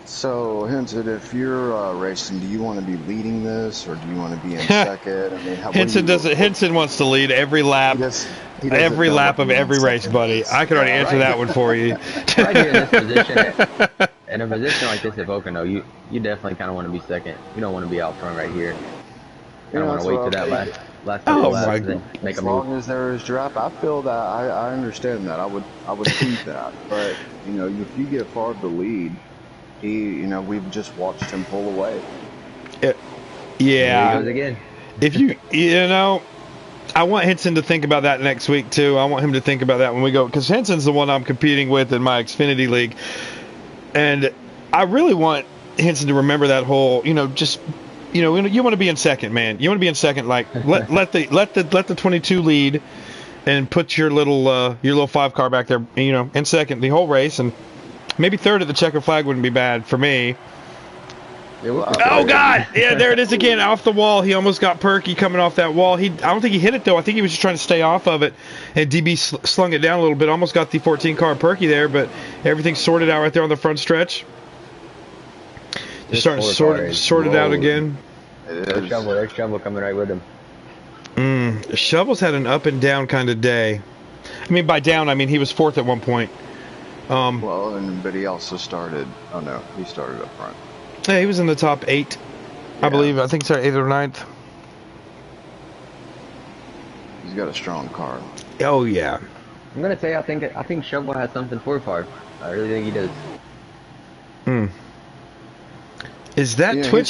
So, Henson, if you're racing, do you want to be leading this, or do you want to be in second? I mean, Henson wants to lead every lap. Every lap of every race, buddy. I can already answer that one for you. Right here in this position, in a position like this at Pocono, you definitely kind of want to be second. You don't want to be out front right here. You don't want to wait to that last couple laps and make a move. As long as there is draft, I feel that I understand that. I would think that, but you know, if you get Favre the lead, we've just watched him pull away. Yeah. There he goes again. If you know. I want Henson to think about that next week, too. I want him to think about that when we go, because Henson's the one I'm competing with in my Xfinity League. And I really want Henson to remember that whole, you want to be in second, man. You want to be in second, like, let the 22 lead and put your little 5 car back there, in second the whole race. And maybe third at the checker flag wouldn't be bad for me. Oh, God! Yeah, there it is again, off the wall. He almost got Perky coming off that wall. I don't think he hit it, though. I think he was just trying to stay off of it, and DB slung it down a little bit. Almost got the 14-car Perky there, but everything's sorted out right there on the front stretch. Just starting to sort it out again. There's Shovel coming right with him. Shovel's had an up and down kind of day. I mean, by down, I mean he was fourth at one point. But he also started. Oh, no, he started up front. Yeah, he was in the top 8, I believe. I think it's 8th or 9th. He's got a strong car. Oh, yeah. I'm gonna say I think Shovel has something for Favre. I really think he does. Is that Twitch?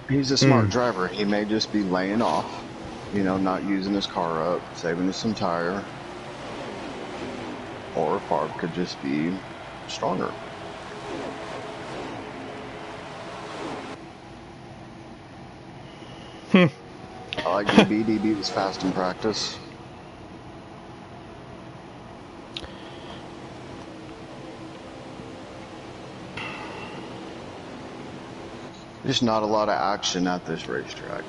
He's a smart driver. He may just be laying off, not using his car up, saving us some tire. Or Favre could just be stronger. I like DB. DB was fast in practice. Just not a lot of action at this racetrack,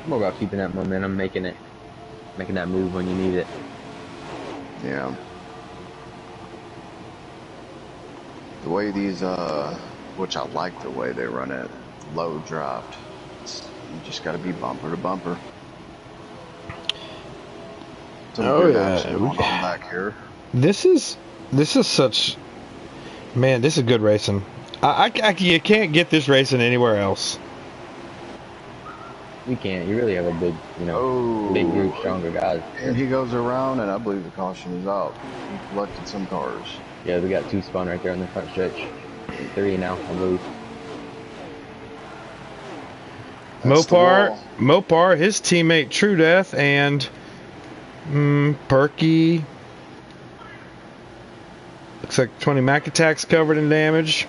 More about keeping that momentum, making that move when you need it. Yeah. The way these, which I like the way they run it, low draft. You just got to be bumper to bumper. Back here. This is such, man. This is good racing. You can't get this racing anywhere else. You can't. You really have a big, big group, stronger guys. And he goes around, and I believe the caution is out. He collected some cars. Yeah, we got 2 spun right there on the front stretch. 3 now, I believe. Mopar, his teammate True Death, and Perky. Looks like 20 Mac attacks covered in damage.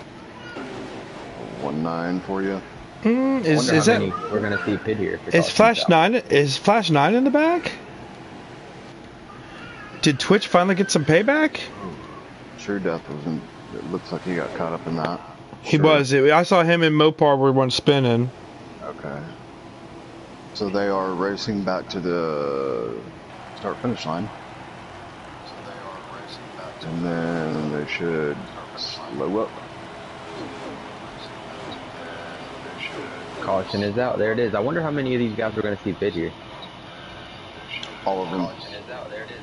1-9 for you. Is that we're gonna see pit here? Is Flash 9 in the back? Did Twitch finally get some payback? True Death wasn't. It looks like he got caught up in that. He was. I saw him and Mopar were one spinning. Okay. So they are racing back to the start-finish line. And then they should slow up. Caution is out. There it is. I wonder how many of these guys we're going to see pit here. All of them.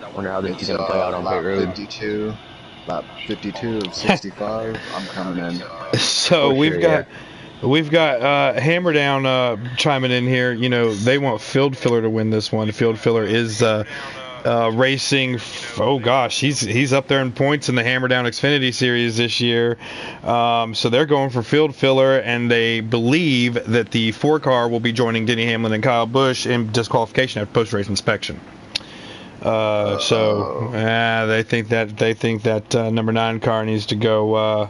I wonder how this is going to play out on pit road. 52. Lap 52 of 65. I'm coming in. So we've got Hammer Down chiming in here. They want Field Filler to win this one. Field Filler is racing. Oh gosh, he's up there in points in the Hammer Down Xfinity Series this year. So they're going for Field Filler, and they believe that the 4 car will be joining Denny Hamlin and Kyle Busch in disqualification after post-race inspection. They think that number 9 car needs to go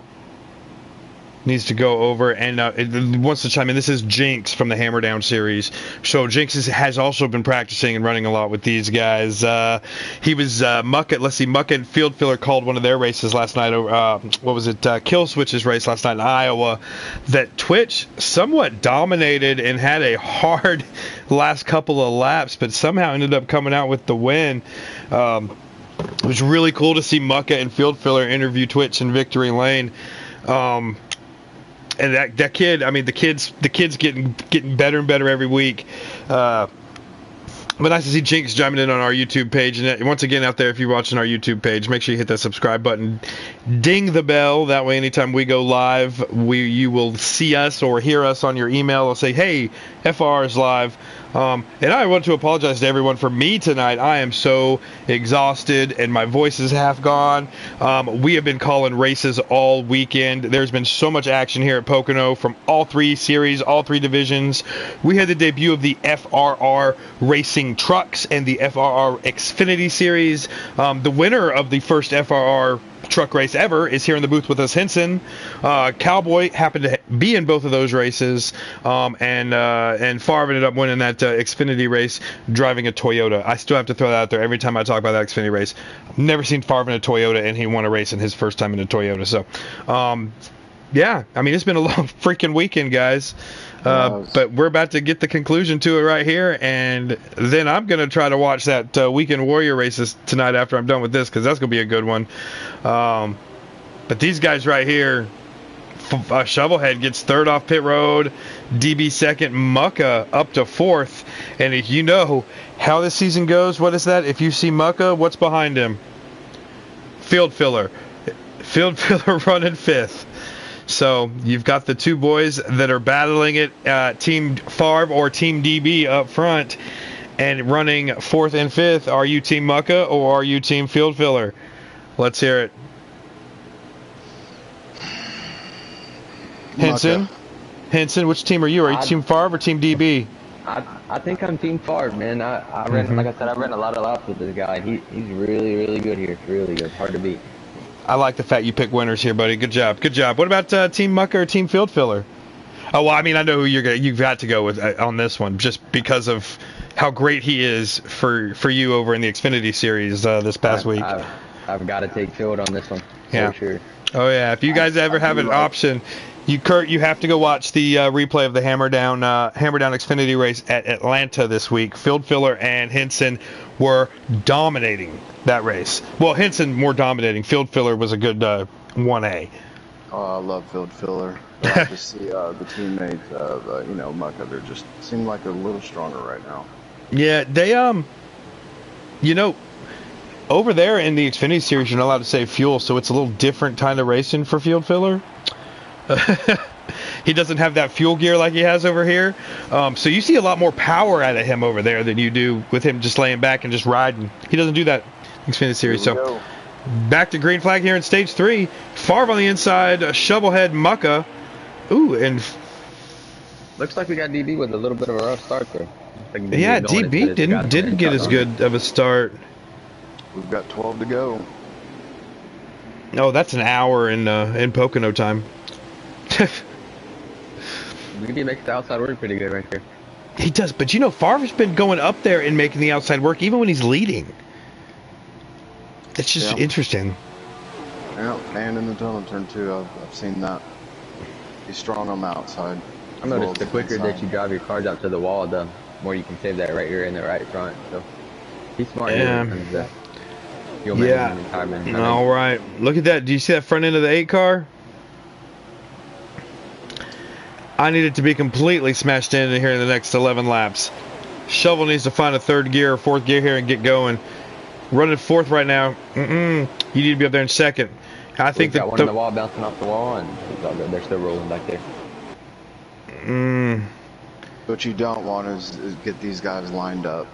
over, and it wants to chime in. This is Jinx from the Hammer Down series. So Jinx has also been practicing and running a lot with these guys. He was Mucka and Field Filler called one of their races last night. Kill Switch's race last night in Iowa, that Twitch somewhat dominated and had a hard last couple of laps, but somehow ended up coming out with the win. It was really cool to see Mucka and Field Filler interview Twitch in Victory Lane. And that kid, I mean, the kid's getting better and better every week. But nice to see Jinx chiming in on our YouTube page. And once again, out there, if you're watching our YouTube page, make sure you hit that subscribe button. Ding the bell. That way, anytime we go live, you will see us or hear us on your email. It'll say, hey, FRR is live. And I want to apologize to everyone for me tonight. I am so exhausted and my voice is half gone. We have been calling races all weekend. There's been so much action here at Pocono from all 3 series, all 3 divisions. We had the debut of the FRR Racing Trucks and the FRR Xfinity Series. The winner of the first FRR truck race ever is here in the booth with us, Henson. Cowboy happened to be in both of those races, and Favre ended up winning that Xfinity race driving a Toyota. I still have to throw that out there every time I talk about that Xfinity race. I've never seen Favre in a Toyota, and he won a race in his first time in a Toyota. So, yeah, I mean, it's been a long freaking weekend, guys. But we're about to get the conclusion to it right here, and then I'm going to try to watch that Weekend Warrior races tonight after I'm done with this, because that's going to be a good one. But these guys right here, Shovelhead gets 3rd off pit road, DB 2nd, Mucka up to 4th. And if you know how this season goes, what is that? If you see Mucka, what's behind him? Field Filler. Field Filler running 5th. So you've got the 2 boys that are battling it, Team Favre or Team DB up front, and running 4th and 5th. Are you Team Mucka or are you Team Field Filler? Let's hear it. Henson? Henson, which team are you? Are you Team Favre or Team DB? I think I'm Team Favre, man. I ran, like I said, I ran a lot of laps with this guy. He's really, really good here. Really good. Hard to beat. I like the fact you pick winners here, buddy. Good job. Good job. What about Team Mucka or Team Field Filler? Oh, well, I mean, I know who you've got to go with on this one, just because of how great he is for you over in the Xfinity Series this past week. I've got to take Field on this one. Yeah. For sure. Oh, yeah. If you guys ever have an option, Kurt, you have to go watch the replay of the Hammer Down Xfinity race at Atlanta this week. Field Filler and Henson were dominating that race. Well, Henson more dominating. Field Filler was a good 1A. Oh, I love Field Filler. I just see the teammates of Mucka. They just seem like they're a little stronger right now. Yeah, they over there in the Xfinity Series, you're not allowed to save fuel, so it's a little different kind of racing for Field Filler. He doesn't have that fuel gear like he has over here. So you see a lot more power out of him over there than you do with him just laying back and just riding. He doesn't do that in Xfinity Series. So back to green flag here in Stage 3. Favre on the inside, Shovelhead, Mucka. Ooh, and looks like we got DB with a little bit of a rough start there. Yeah, DB didn't get as good of a start. We've got 12 to go. Oh, that's an hour in Pocono time. DB makes the outside work pretty good right there. He does, but Favre's been going up there and making the outside work even when he's leading. It's just interesting. Yeah, and in the tunnel turn 2, I've seen that. He's strong on the outside. I noticed the quicker that you drive your cars out to the wall, the more you can save that right rear and the right front. So he's smart. All right. Look at that. Do you see that front end of the 8 car? I need it to be completely smashed in here in the next 11 laps. Shovel needs to find a 3rd gear or 4th gear here and get going. Running 4th right now. You need to be up there in 2nd. I think that one on the wall bouncing off the wall, and it's all good. They're still rolling back there. What you don't want is get these guys lined up.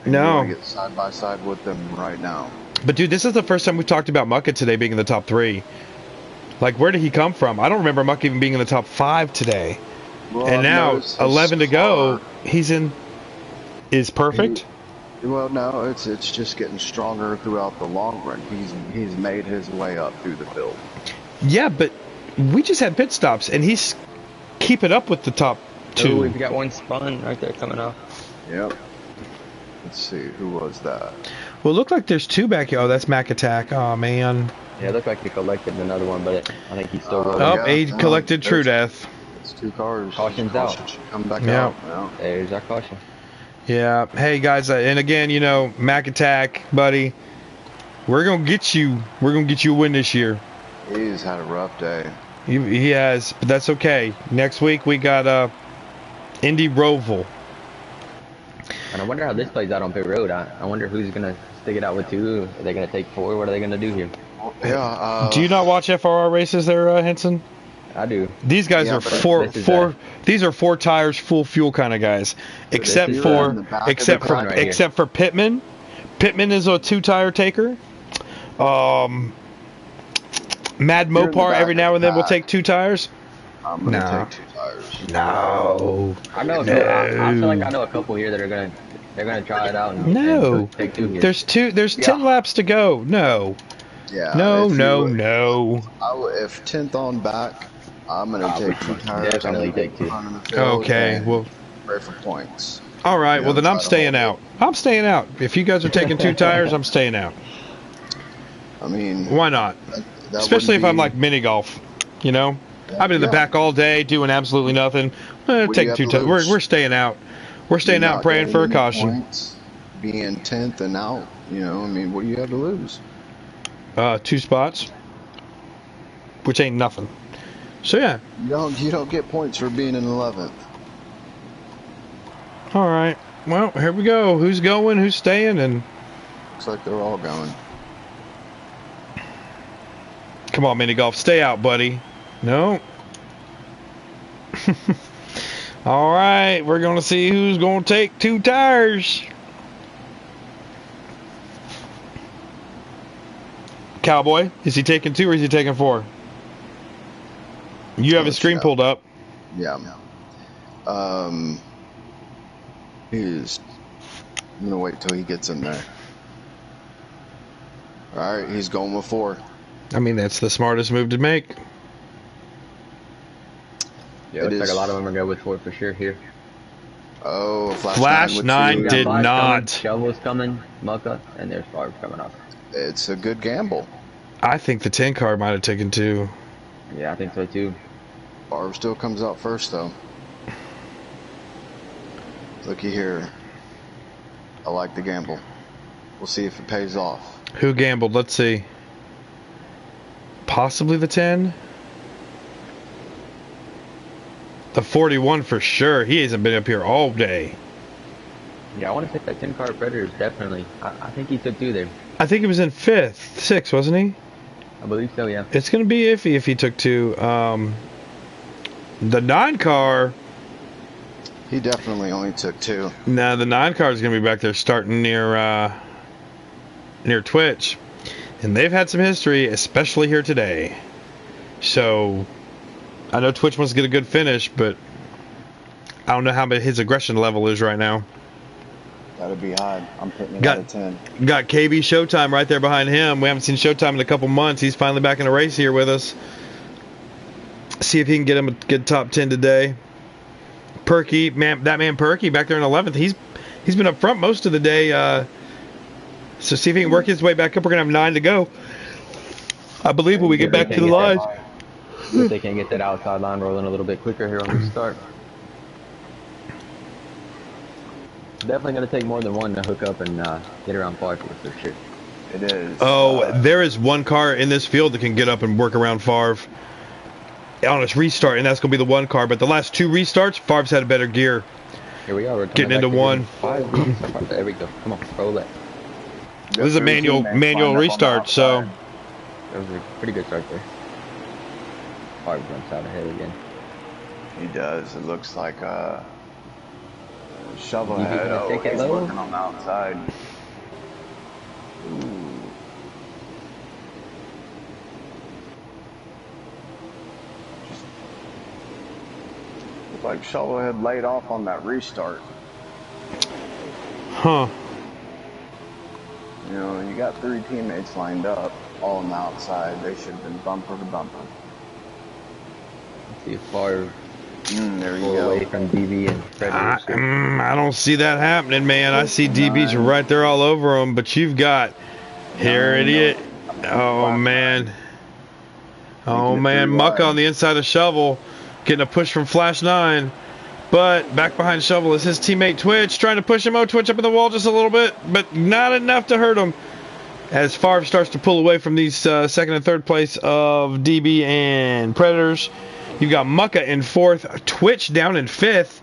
No. You want to get side by side with them right now. But dude, this is the first time we've talked about Mucka today being in the top 3. Like, where did he come from? I don't remember Mucka even being in the top 5 today. Well, and now 11 to go, he's in. Is perfect. Well, no, it's just getting stronger throughout the long run. He's made his way up through the field. Yeah, but we just had pit stops, and he's keeping up with the top two. Oh, we've got one spun right there coming off. Yep. Let's see, who was that? Well, it looked like there's two back here. Oh, that's Mac Attack. Oh, man. Yeah, it looked like he collected another one, but I think he's still rolling. Oh, yeah, he collected True Death. It's 2 cars. Caution's out. Come back Yeah. out. Yeah. There's our caution. Yeah. Hey, guys, and again, you know, Mac Attack, buddy, we're going to get you. We're going to get you a win this year. He's had a rough day. He has, but that's okay. Next week, we got Indy Roval. And I wonder how this plays out on pit road. I wonder who's going to stick it out with 2. Are they going to take 4? What are they going to do here? Yeah. Do you not watch FRR races there, Henson? I do. These guys are four. These are 4 tires, full fuel kind of guys. Except for Pittman. Pittman is a 2-tire taker. Mad Mopar every now and then will take 2 tires. I'm gonna take 2 tires. No. I know. I feel like I know a couple here that are gonna try it out. And take 2 here. There's 10 laps to go. No. Yeah. No. If 10th on back, I'm gonna take 2 tires. Definitely take 2. Okay. Well. Pray for points. All right. Well, then I'm staying out. I'm staying out. If you guys are taking 2 tires, I'm staying out. I mean, why not? Especially if I'm like mini golf, you know. I've been in the back all day doing absolutely nothing. Take 2 tires. We're staying out. We're staying out, praying for a caution. Points, being 10th and out, you know. I mean, what do you have to lose? 2 spots, which ain't nothing. So yeah. You don't get points for being in 11th. All right. Well, here we go. Who's going? Who's staying? And looks like they're all going. Come on, mini golf. Stay out, buddy. No. All right. We're going to see who's going to take 2 tires. Cowboy, is he taking 2 or is he taking 4? You have his stream pulled up. Yeah. I'm going to wait till he gets in there. All right, he's going with 4. I mean, that's the smartest move to make. Yeah, looks like a lot of them are going with 4 for sure here. Oh, Flash 9 did not. Shovel's coming, Mucka, and there's Favre coming off. It's a good gamble. I think the 10 car might have taken 2. Yeah, I think so too. Favre still comes out first, though. Looky here. I like the gamble. We'll see if it pays off. Who gambled? Let's see. Possibly the 10? The 41 for sure. He hasn't been up here all day. Yeah, I want to take that 10 car Predators, definitely. I think he took 2 there. I think he was in 5th, 6th, wasn't he? I believe so, yeah. It's going to be iffy if he took 2. The 9 car... He definitely only took 2. Nah, the 9 car is going to be back there starting near Twitch. And they've had some history, especially here today. So, I know Twitch wants to get a good finish, but I don't know how his aggression level is right now. Gotta be high. I'm putting it out of 10. Got KB Showtime right there behind him. We haven't seen Showtime in a couple months. He's finally back in a race here with us. See if he can get him a good top 10 today. Perky, that man Perky back there in 11th. He's been up front most of the day. So see if he can work his way back up. We're gonna have 9 to go. I believe when we get back to the lines. If they can get that outside line rolling a little bit quicker here on the start. Definitely going to take more than one to hook up and get around 5 for sure. It is. Oh, there is one car in this field that can get up and work around Favre on its restart, and that's going to be the 1 car. But the last 2 restarts, Favre's had a better gear. Here we are. We're getting into 1. There we go. Come on, roll it. This is a manual restart, so. That was a pretty good start there. Favre jumps out ahead again. He does. It looks like Shovelhead. Oh, he's working on the outside. Ooh. Looks like Shovelhead laid off on that restart. Huh. You know, you got 3 teammates lined up, all on the outside. They should have been bumper to bumper. Let's see if Favre there you pull go. away from DB and Predators. I don't see that happening, man. I see DB's right there all over him, but you've got here it is. Oh man. Oh man, Mucka on the inside of Shovel, getting a push from Flash 9. But back behind Shovel is his teammate Twitch, trying to push him. Oh, Twitch up in the wall just a little bit, but not enough to hurt him. As Favre starts to pull away from these second and third place of DB and Predators. You've got Mucka in 4th, Twitch down in 5th.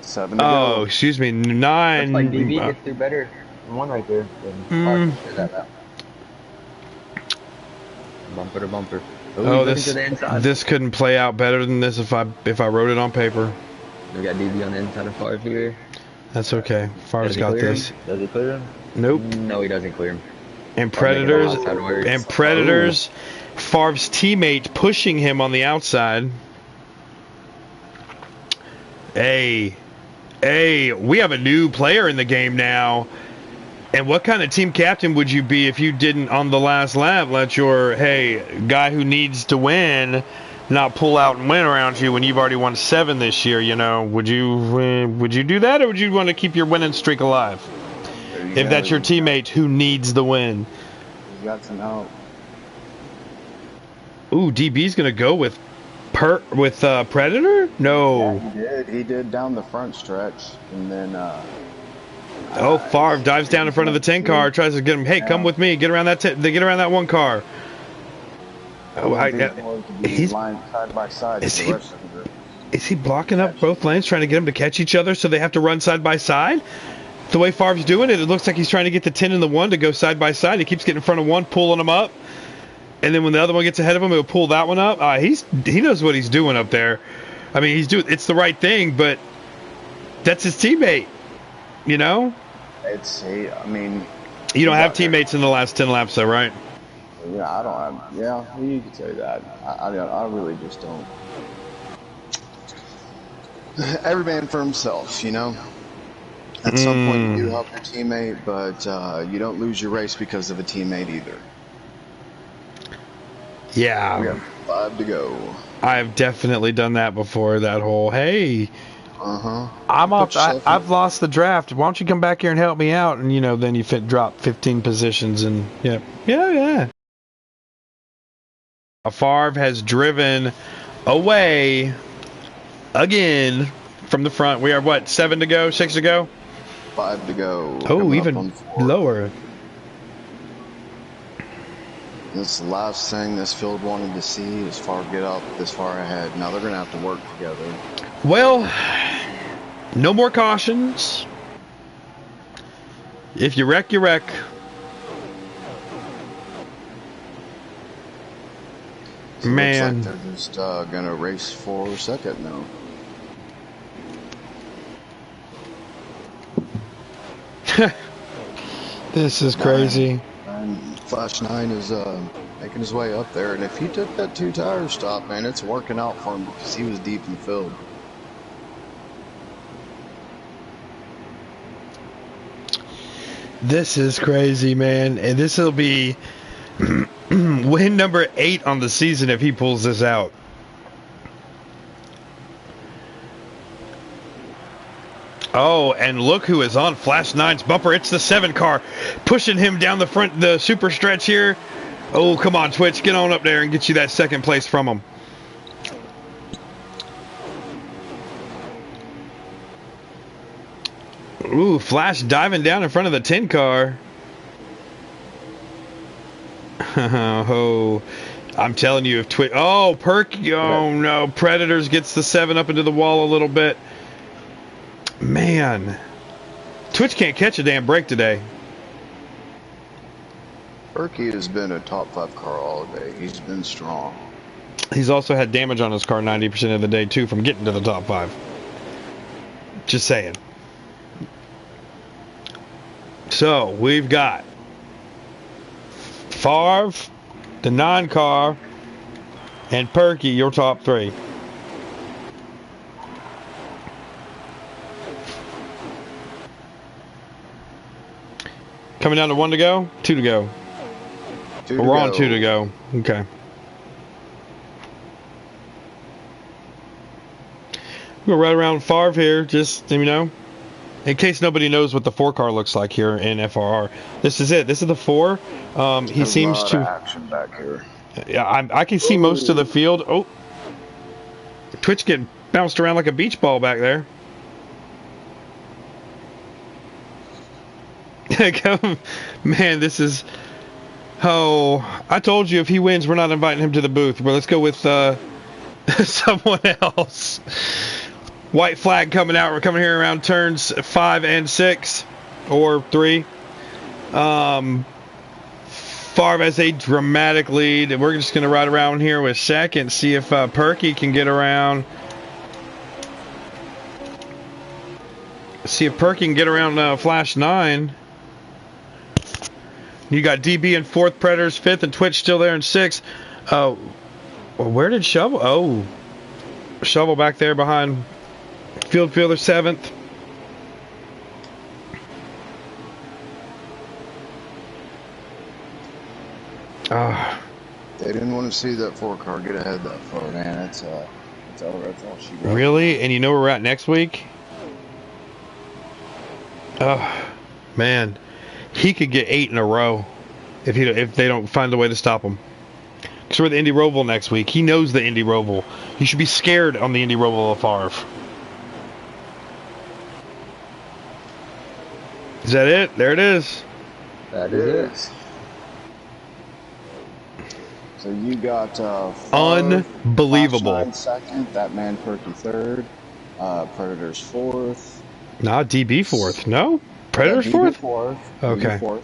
7 to go. Excuse me, 9. Looks like DB gets through better than 1 right there. Bumper to bumper. This couldn't play out better than this if I wrote it on paper. We got DB on the inside of Favre here. That's okay. Favre's got this. Does he clear him? Nope. No, he doesn't clear him. And Predators, Favre's teammate pushing him on the outside. Hey, we have a new player in the game now. And what kind of team captain would you be if you didn't, on the last lap, let your, guy who needs to win not pull out and win around you when you've already won 7 this year, you know? Would you do that, or would you want to keep your winning streak alive? If that's your teammate who needs the win. He's got some help. Ooh, DB's going to go with Predator? No. Yeah, he did down the front stretch, and then Favre dives down in front of the 10 car, tries to get him. Hey, come with me. Get around that. Get around that 1 car. He's lined side by side. Is he blocking up both lanes, trying to get them to catch each other, so they have to run side by side? The way Favre's doing it, it looks like he's trying to get the 10 and the 1 to go side by side. He keeps getting in front of 1, pulling him up, and then when the other one gets ahead of him, he'll pull that one up. He knows what he's doing up there. I mean, it's the right thing, but that's his teammate. You know? You don't have teammates in the last 10 laps, though, right? Yeah, I don't have. Yeah, you could say that. I really just don't. Every man for himself, you know? At some point, you do help your teammate, but you don't lose your race because of a teammate either. Yeah. We got 5 to go. I've definitely done that before, that whole, hey... I'm off. I've lost the draft. Why don't you come back here and help me out? And then you drop 15 positions, and yeah. Favre has driven away again from the front. We are 7 to go, 6 to go, 5 to go. Oh, even lower. This is the last thing this field wanted to see is Favre get up this far ahead. Now they're going to have to work together. Well, no more cautions. If you wreck, you wreck. Man. Looks like they're just going to race for second now. This is crazy. And Flash 9 is making his way up there. And if he took that 2-tire stop, man, it's working out for him because he was deep in the field. This is crazy, man. And this will be win number 8 on the season if he pulls this out. Oh, and look who is on Flash 9's bumper. It's the 7 car pushing him down the front, the super stretch here. Oh, come on, Twitch. Get on up there and get you that second place from him. Ooh, Flash diving down in front of the 10 car. Oh, I'm telling you, if Twitch... Oh, Perky. Oh, no. Predators gets the 7 up into the wall a little bit. Man. Twitch can't catch a damn break today. Perky has been a top 5 car all day. He's been strong. He's also had damage on his car 90% of the day, too, from getting to the top 5. Just saying. So, we've got Favre, the 9 car, and Perky, your top 3. Coming down to 1 to go? 2 to go. We're on 2 to go. Okay. We'll go right around Favre here, just, you know, in case nobody knows what the 4 car looks like here in FRR. This is it. This is the 4. He seems to. A lot of action back here. Yeah, I can see most of the field. Oh, Twitch getting bounced around like a beach ball back there. Man, this is. Oh, I told you if he wins, we're not inviting him to the booth. Well, let's go with someone else. White flag coming out. We're coming here around turns 5 and 6, or 3. Favre has a dramatic lead. We're just going to ride around here with second, see if Perky can get around. See if Perky can get around Flash 9. You got DB in 4th, Predators 5th, and Twitch still there in 6th. Where did Shovel? Oh, Shovel back there behind Field Fielder 7th. They didn't want to see that 4 car get ahead that far, man. That's all she wrote. Really? And you know where we're at next week? Oh, man. He could get 8 in a row if they don't find a way to stop him. Because we're at the Indy Roval next week. He knows the Indy Roval. You should be scared on the Indy Roval of Favre. Is that it? There it is. That is it. So you got unbelievable. Flash 9 second, that man Perky 3rd, Predators 4th. Nah, DB 4th. No? Predators 4th? 4th. Okay. DB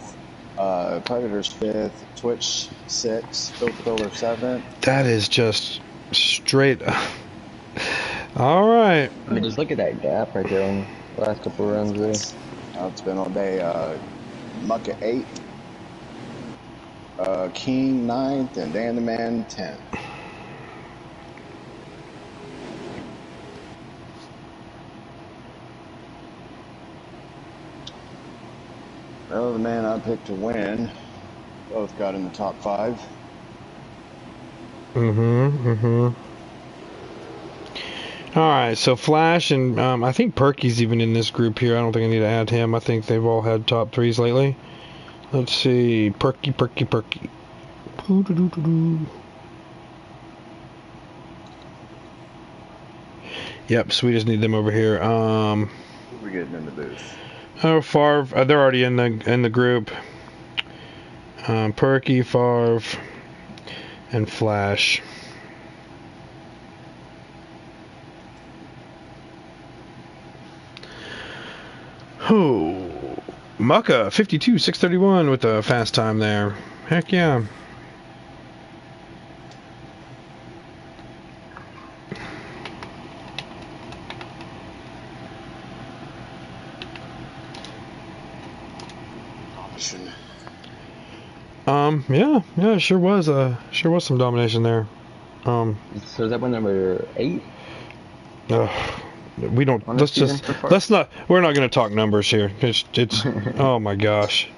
4th. Predators 5th, Twitch 6th, Fielder 7th. That is just straight. All right. I mean, just look at that gap right there on the last couple of runs there. It's been all day. Muck at 8th. King 9th, and Dan the Man 10th. Well, the man I picked to win both got in the top 5. All right, so Flash and I think Perky's even in this group here. I don't think I need to add him. I think they've all had top 3s lately. Let's see, Perky. Yep, so we just need them over here. We're getting in the booth. Oh, Favre, they're already in the group. Perky, Favre, and Flash. Oh, Mucka 52.631 with a fast time there. Heck yeah. Yeah, it sure was some domination there. So is that one number 8? We don't. We're not going to talk numbers here. It's. Oh my gosh.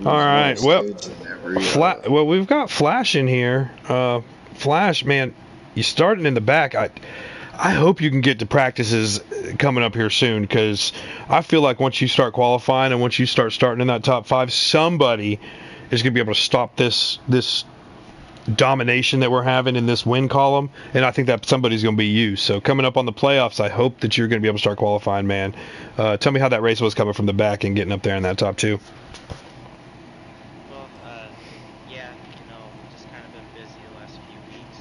All right. Well, we've got Flash in here. Flash, man, you starting in the back. I hope you can get to practices coming up here soon, because I feel like once you start qualifying and once you start starting in that top 5, somebody is going to be able to stop this domination that we're having in this win column, and I think that somebody's going to be you. So coming up on the playoffs, I hope that you're going to be able to start qualifying, man. Tell me how that race was coming from the back and getting up there in that top 2. Well, yeah, just kind of been busy the last few weeks.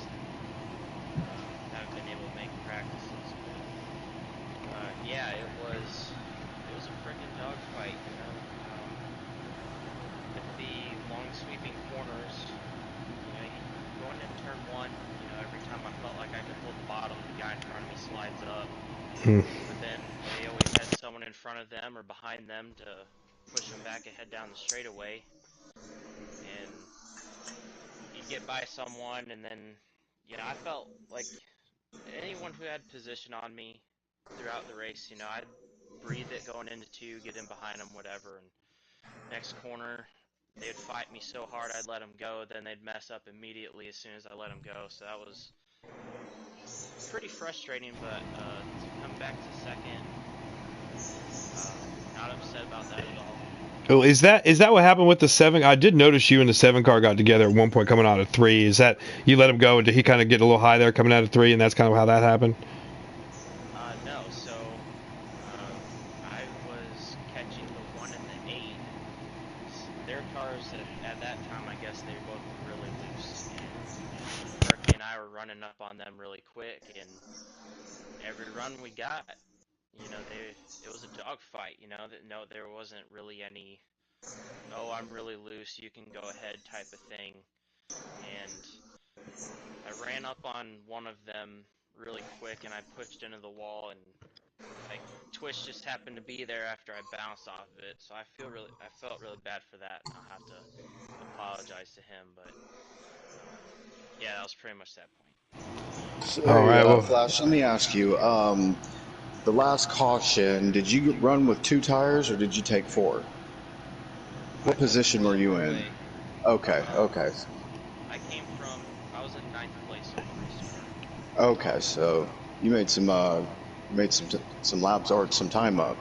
Haven't been able to make practices, but yeah, it was a freaking dogfight, with the long sweeping corners. Going into turn 1, every time I felt like I could hold the bottom, the guy in front of me slides up. But then they always had someone in front of them or behind them to push them back ahead down the straightaway. And you get by someone, and then, I felt like anyone who had position on me throughout the race, I'd breathe it going into 2, get in behind them, whatever. And next corner, they would fight me so hard I'd let them go, then they'd mess up immediately as soon as I let them go. So that was pretty frustrating, but to come back to second, not upset about that at all. Oh, is that what happened with the 7? I did notice you and the 7 car got together at one point coming out of 3. Is that you let him go and did he kind of get a little high there coming out of 3, and that's kind of how that happened? No, so I was catching the 1 and the 8. Their cars at that time, I guess they were both really loose, and Perky and I were running up on them really quick, and every run we got, you know, it was a dogfight, you know, that no, there wasn't really any, oh, I'm really loose, you can go ahead type of thing. And I ran up on one of them really quick, and I pushed into the wall, and like Twitch just happened to be there after I bounced off of it, so I felt really bad for that, and I'll have to apologize to him. But yeah, that was pretty much that point. So, All right, well, Flash, let me ask you. The last caution, did you run with 2 tires or did you take 4? What position were you in? Okay. I was in 9th place on the restart. Okay, so you made some laps or some time up.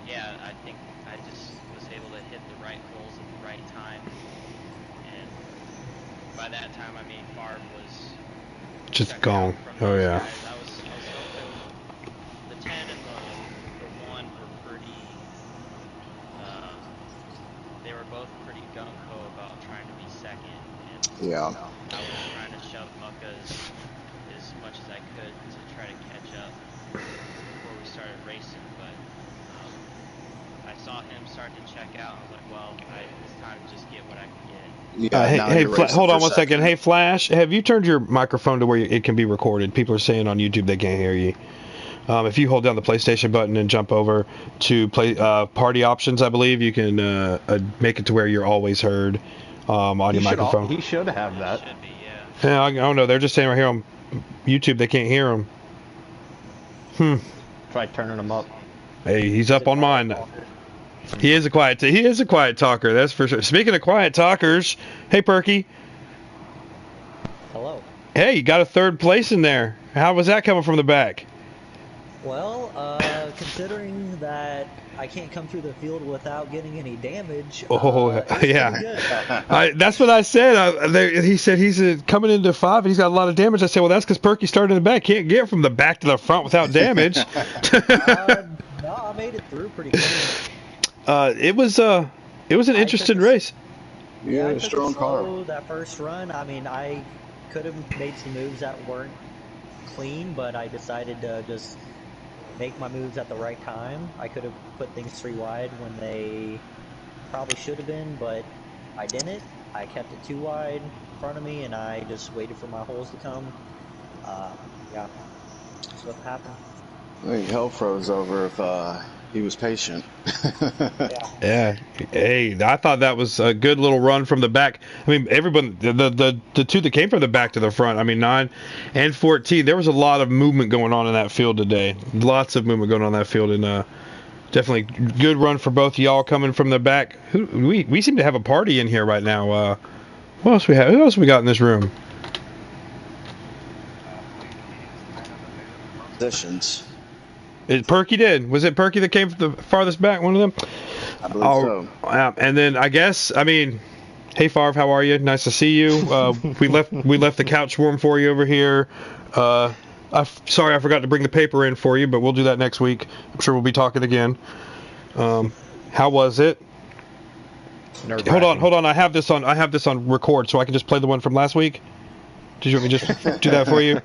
Yeah, I think I just was able to hit the right holes at the right time, and by that time, I mean, Favre was just gone. Oh yeah. Guys. I was hoping the 10 and the 1 were pretty. They were both pretty gung ho about trying to be second, and Yeah. I was trying to shove Mucka as much as I could to try to catch up before we started racing. But I saw him start to check out. I was like, well, it's time to just get what I can get. Yeah, hold on one second. Hey, Flash, have you turned your microphone to where it can be recorded? People are saying on YouTube they can't hear you. If you hold down the PlayStation button and jump over to party options, I believe you can make it to where you're always heard on your microphone. He should have that. Should be, Yeah, I don't know. They're just saying right here on YouTube they can't hear him. Try turning him up. Hey, he's up on mine. He is a quiet talker, that's for sure. Speaking of quiet talkers, hey Perky. Hello. Hey, you got a 3rd place in there. How was that coming from the back? Well, considering that I can't come through the field without getting any damage. Yeah. That's what I said. He said he's coming into 5 and he's got a lot of damage. I said, well, that's because Perky started in the back. Can't get from the back to the front without damage. No, I made it through pretty clean. It was an interesting race. Yeah, I strong car. That first run, I mean, I could have made some moves that weren't clean, but I decided to just make my moves at the right time. I could have put things 3 wide when they probably should have been, but I didn't. I kept it 2 wide in front of me, and I just waited for my holes to come. Yeah, that's what happened. I think hell froze over if he was patient. Yeah. Hey, I thought that was a good little run from the back. I mean, everyone, the 2 that came from the back to the front, I mean, 9 and 14, there was a lot of movement going on in that field today. Lots of movement going on in that field, and definitely good run for both of y'all coming from the back. We seem to have a party in here right now. What else we have? Who else we got in this room? Positions. Perky did. Was it Perky that came from the farthest back? One of them. I believe so. And then I guess, I mean, hey Favre, how are you? Nice to see you. We left the couch warm for you over here. Sorry I forgot to bring the paper in for you, but we'll do that next week. I'm sure we'll be talking again. How was it? Hold on. I have this on record, so I can just play the one from last week. Did you want me to just do that for you?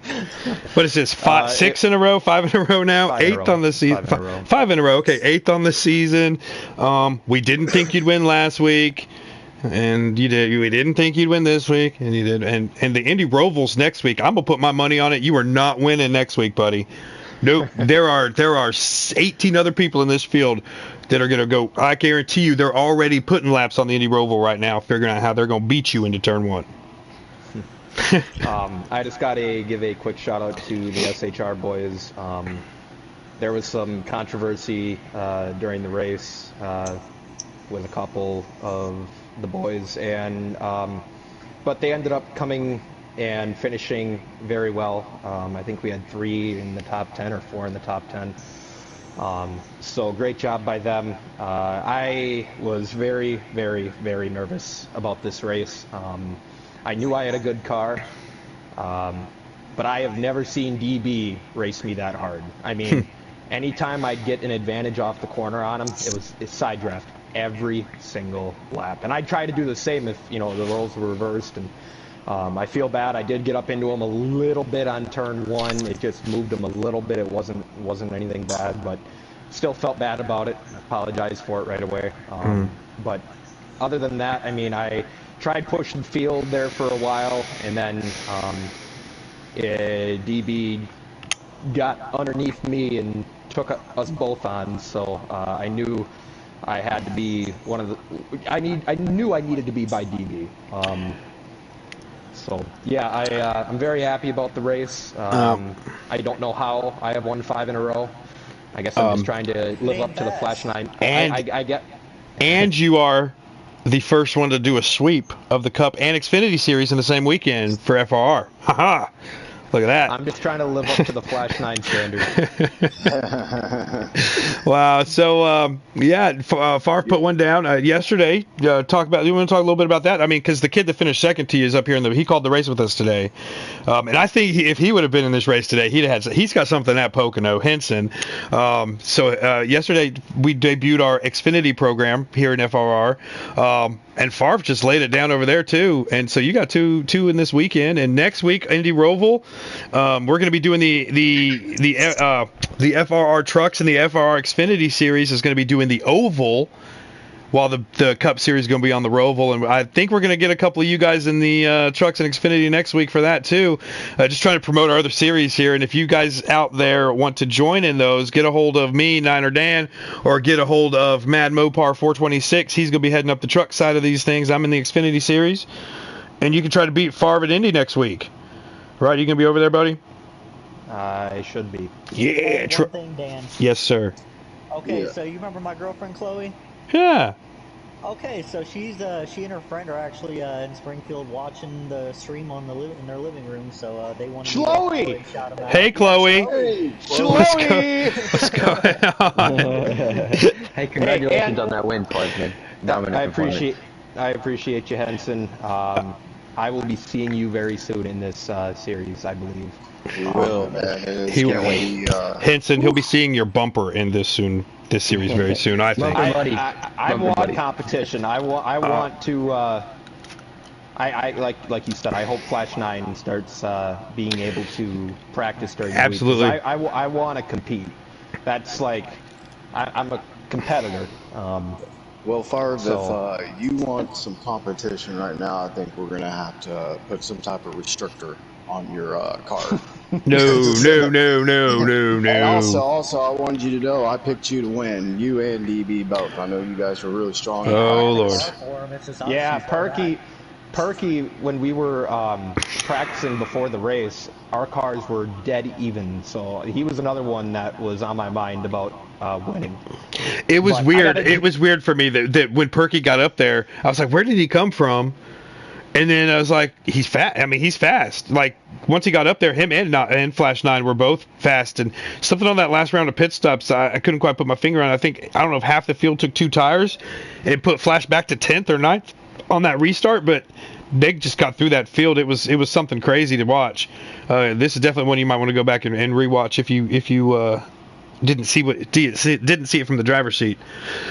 What is this? 6 in a row? 5 in a row now? 8th on the season. 5 in a row. Okay, 8th on the season. We didn't think you'd win last week, and you did. We didn't think you'd win this week, and you did. And the Indy Rovals next week. I'm gonna put my money on it. You are not winning next week, buddy. Nope. There are 18 other people in this field that are gonna go. I guarantee you, they're already putting laps on the Indy Roval right now, figuring out how they're gonna beat you into turn 1. I just got to give a quick shout out to the SHR boys. There was some controversy during the race. with a couple of the boys, and but they ended up coming and finishing very well. I think we had 3 in the top 10 or 4 in the top 10. So great job by them. I was very, very, very nervous about this race. I knew I had a good car, but I have never seen DB race me that hard. I mean, anytime I'd get an advantage off the corner on him, it's side draft every single lap. And I'd try to do the same if, you know, the roles were reversed. And I feel bad. I did get up into him a little bit on turn 1. It just moved him a little bit. It wasn't anything bad, but still felt bad about it. I apologized for it right away. But other than that, I mean, I tried pushing field there for a while, and then DB got underneath me and took us both on. So I knew I had to be one of the. I knew I needed to be by DB. So yeah, I'm very happy about the race. I don't know how I have won 5 in a row. I guess I'm just trying to live up to the Flash 9. And I get. And you are the first one to do a sweep of the Cup and Xfinity Series in the same weekend for FRR. Haha! Look at that. I'm just trying to live up to the Flash 9 standard. Wow. So, Favre put one down yesterday. You want to talk a little bit about that? I mean, because the kid that finished second to you is up here he called the race with us today. And I think if he would have been in this race today, he's got something at Pocono, Henson. Yesterday we debuted our Xfinity program here in FRR. And Favre just laid it down over there too, and so you got two in this weekend. And next week, Indy Roval, we're going to be doing the FRR trucks, and the FRR Xfinity Series is going to be doing the oval, while the Cup Series is going to be on the Roval. And I think we're going to get a couple of you guys in the trucks and Xfinity next week for that too. Just trying to promote our other series here. And if you guys out there want to join in those, get a hold of me, Niner Dan, or get a hold of Mad Mopar 426. He's going to be heading up the truck side of these things. I'm in the Xfinity Series. And you can try to beat Favre at Indy next week. Right? You going to be over there, buddy? I should be. Yeah. One thing, Dan. Yes, sir. Okay, so you remember my girlfriend, Chloe? Yeah. Okay, so she and her friend are actually in Springfield watching the stream in their living room. So they wanted Chloe! to shout them out. Hey, Chloe. Hey, Chloe. What's going on? Hey, congratulations on that win, Clarkman. I appreciate you, Henson. I will be seeing you very soon in this series, I believe. We will, man. He will. Henson, he'll be seeing your bumper in this series very soon, I think. I want competition. I want to. I like you said. I hope Flash 9 starts being able to practice during the week. Absolutely. I want to compete. That's like I'm a competitor. Well, Favre, if you want some competition right now, I think we're going to have to put some type of restrictor on your car. No. And also, I wanted you to know I picked you to win. You and DB both. I know you guys were really strong. Oh, Lord. Yeah, Perky, when we were practicing before the race, our cars were dead even. So he was another one that was on my mind about winning. It was weird. It was weird for me that when Perky got up there, I was like, where did he come from? And then I was like, he's fast. I mean, he's fast. Like, once he got up there, him and Flash 9 were both fast. And something on that last round of pit stops, I couldn't quite put my finger on. I don't know if half the field took 2 tires and put Flash back to 10th or 9th on that restart, but they just got through that field. It was something crazy to watch. This is definitely one you might want to go back and rewatch if you didn't see it from the driver's seat.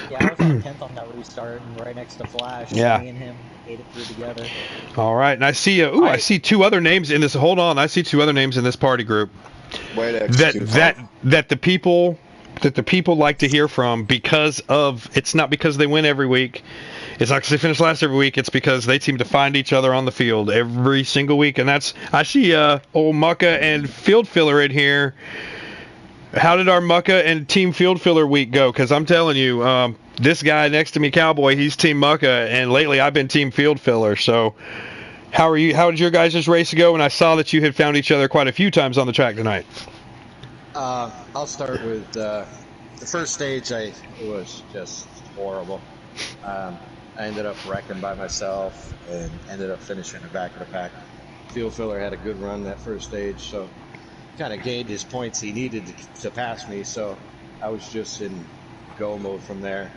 Yeah, I was on 10th on that restart and right next to Flash. Yeah. Me and him made it through together. All right, and I see. I see 2 other names in this. Hold on, I see 2 other names in this party group. That the people like to hear from because it's not because they win every week. It's not because they finish last every week. It's because they seem to find each other on the field every single week. And I see old Mucka and Field Filler in here. How did our Mucka and Team Field Filler week go? Because I'm telling you, this guy next to me, Cowboy, he's Team Mucka, and lately I've been Team Field Filler. So how are you? How did your guys' race go? And I saw that you had found each other quite a few times on the track tonight. I'll start with the first stage. It was just horrible. I ended up wrecking by myself and ended up finishing in the back of the pack. Field filler had a good run that first stage, so kind of gained his points he needed to pass me, so I was just in go mode from there.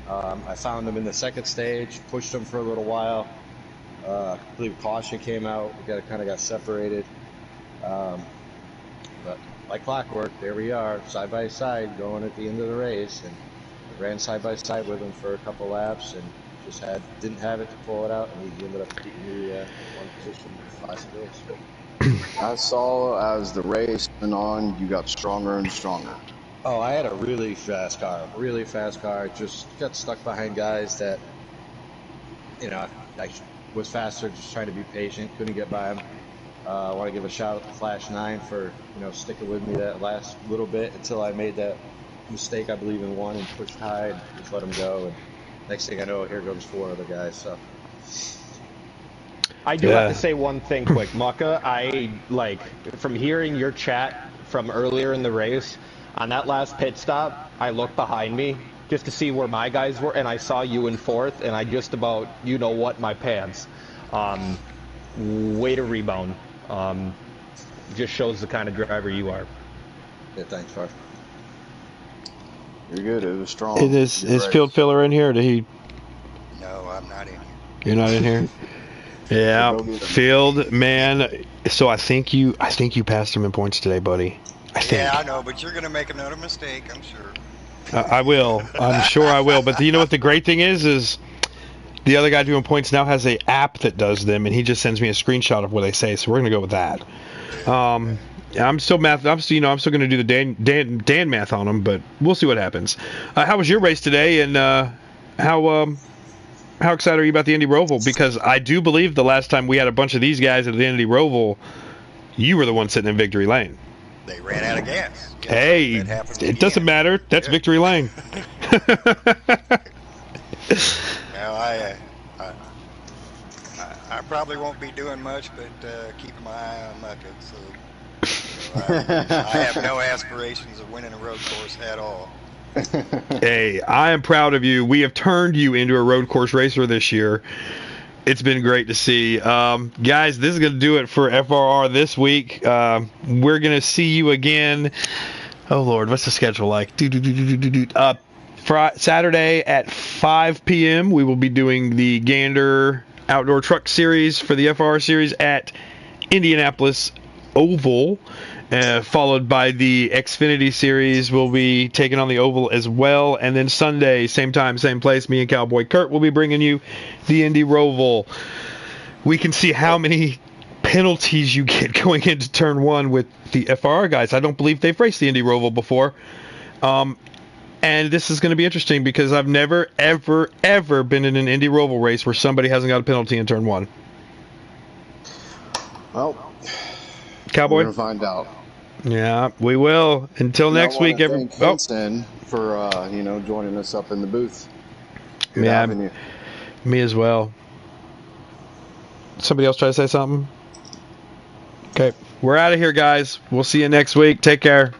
I found him in the second stage, pushed him for a little while. I believe caution came out. We kind of got separated. But like clockwork, there we are, side by side, going at the end of the race, and I ran side by side with him for a couple laps, and just didn't have it to pull it out, and he ended up keeping me one position last race. I saw as the race went on, you got stronger and stronger. Oh, I had a really fast car. Just got stuck behind guys that, I was faster, just trying to be patient, couldn't get by them. I want to give a shout out to Flash 9 for, sticking with me that last little bit until I made that mistake, I believe, in one and pushed high and just let him go. And next thing I know, here comes 4 other guys. So I do have to say one thing quick, Mucka. From hearing your chat from earlier in the race, on that last pit stop, I looked behind me just to see where my guys were, and I saw you in 4th, and I just about, my pants. Way to rebound. Just shows the kind of driver you are. Yeah, thanks, Far. You're good. It was strong. Is field filler in here? Or did he? No, I'm not in here. You're not in here. Yeah, field man. So I think you passed him in points today, buddy. Yeah, I know, but you're gonna make another mistake, I'm sure. I will. I'm sure I will. But you know what the great thing is the other guy doing points now has a app that does them, and he just sends me a screenshot of what they say. So we're gonna go with that. I'm still going to do the Dan math on him, but we'll see what happens. How was your race today, and how excited are you about the Indy Roval? Because I do believe the last time we had a bunch of these guys at the Indy Roval, you were the one sitting in victory lane. They ran out of gas. Hey, it doesn't matter. That's victory lane. Well, I probably won't be doing much, but keeping my eye on Mucka. So I have no aspirations of winning a road course at all. Hey, I am proud of you. We have turned you into a road course racer this year. It's been great to see. Guys, this is going to do it for FRR this week. We're going to see you again. Oh, Lord, what's the schedule like? Saturday at 5 p.m. we will be doing the Gander Outdoor Truck Series for the FRR Series at Indianapolis Oval. Followed by the Xfinity Series will be taking on the Oval as well. And then Sunday, same time, same place, me and Cowboy Kurt will be bringing you the Indy Roval. We can see how many penalties you get going into Turn 1 with the FRR guys. I don't believe they've raced the Indy Roval before. And this is going to be interesting because I've never, ever, ever been in an Indy Roval race where somebody hasn't got a penalty in Turn 1. Well, Cowboy? We're going to find out. Yeah, we will. Until next week. Thank Henson for joining us up in the booth. Good having you. Me as well. Somebody else try to say something? Okay, we're out of here, guys. We'll see you next week. Take care.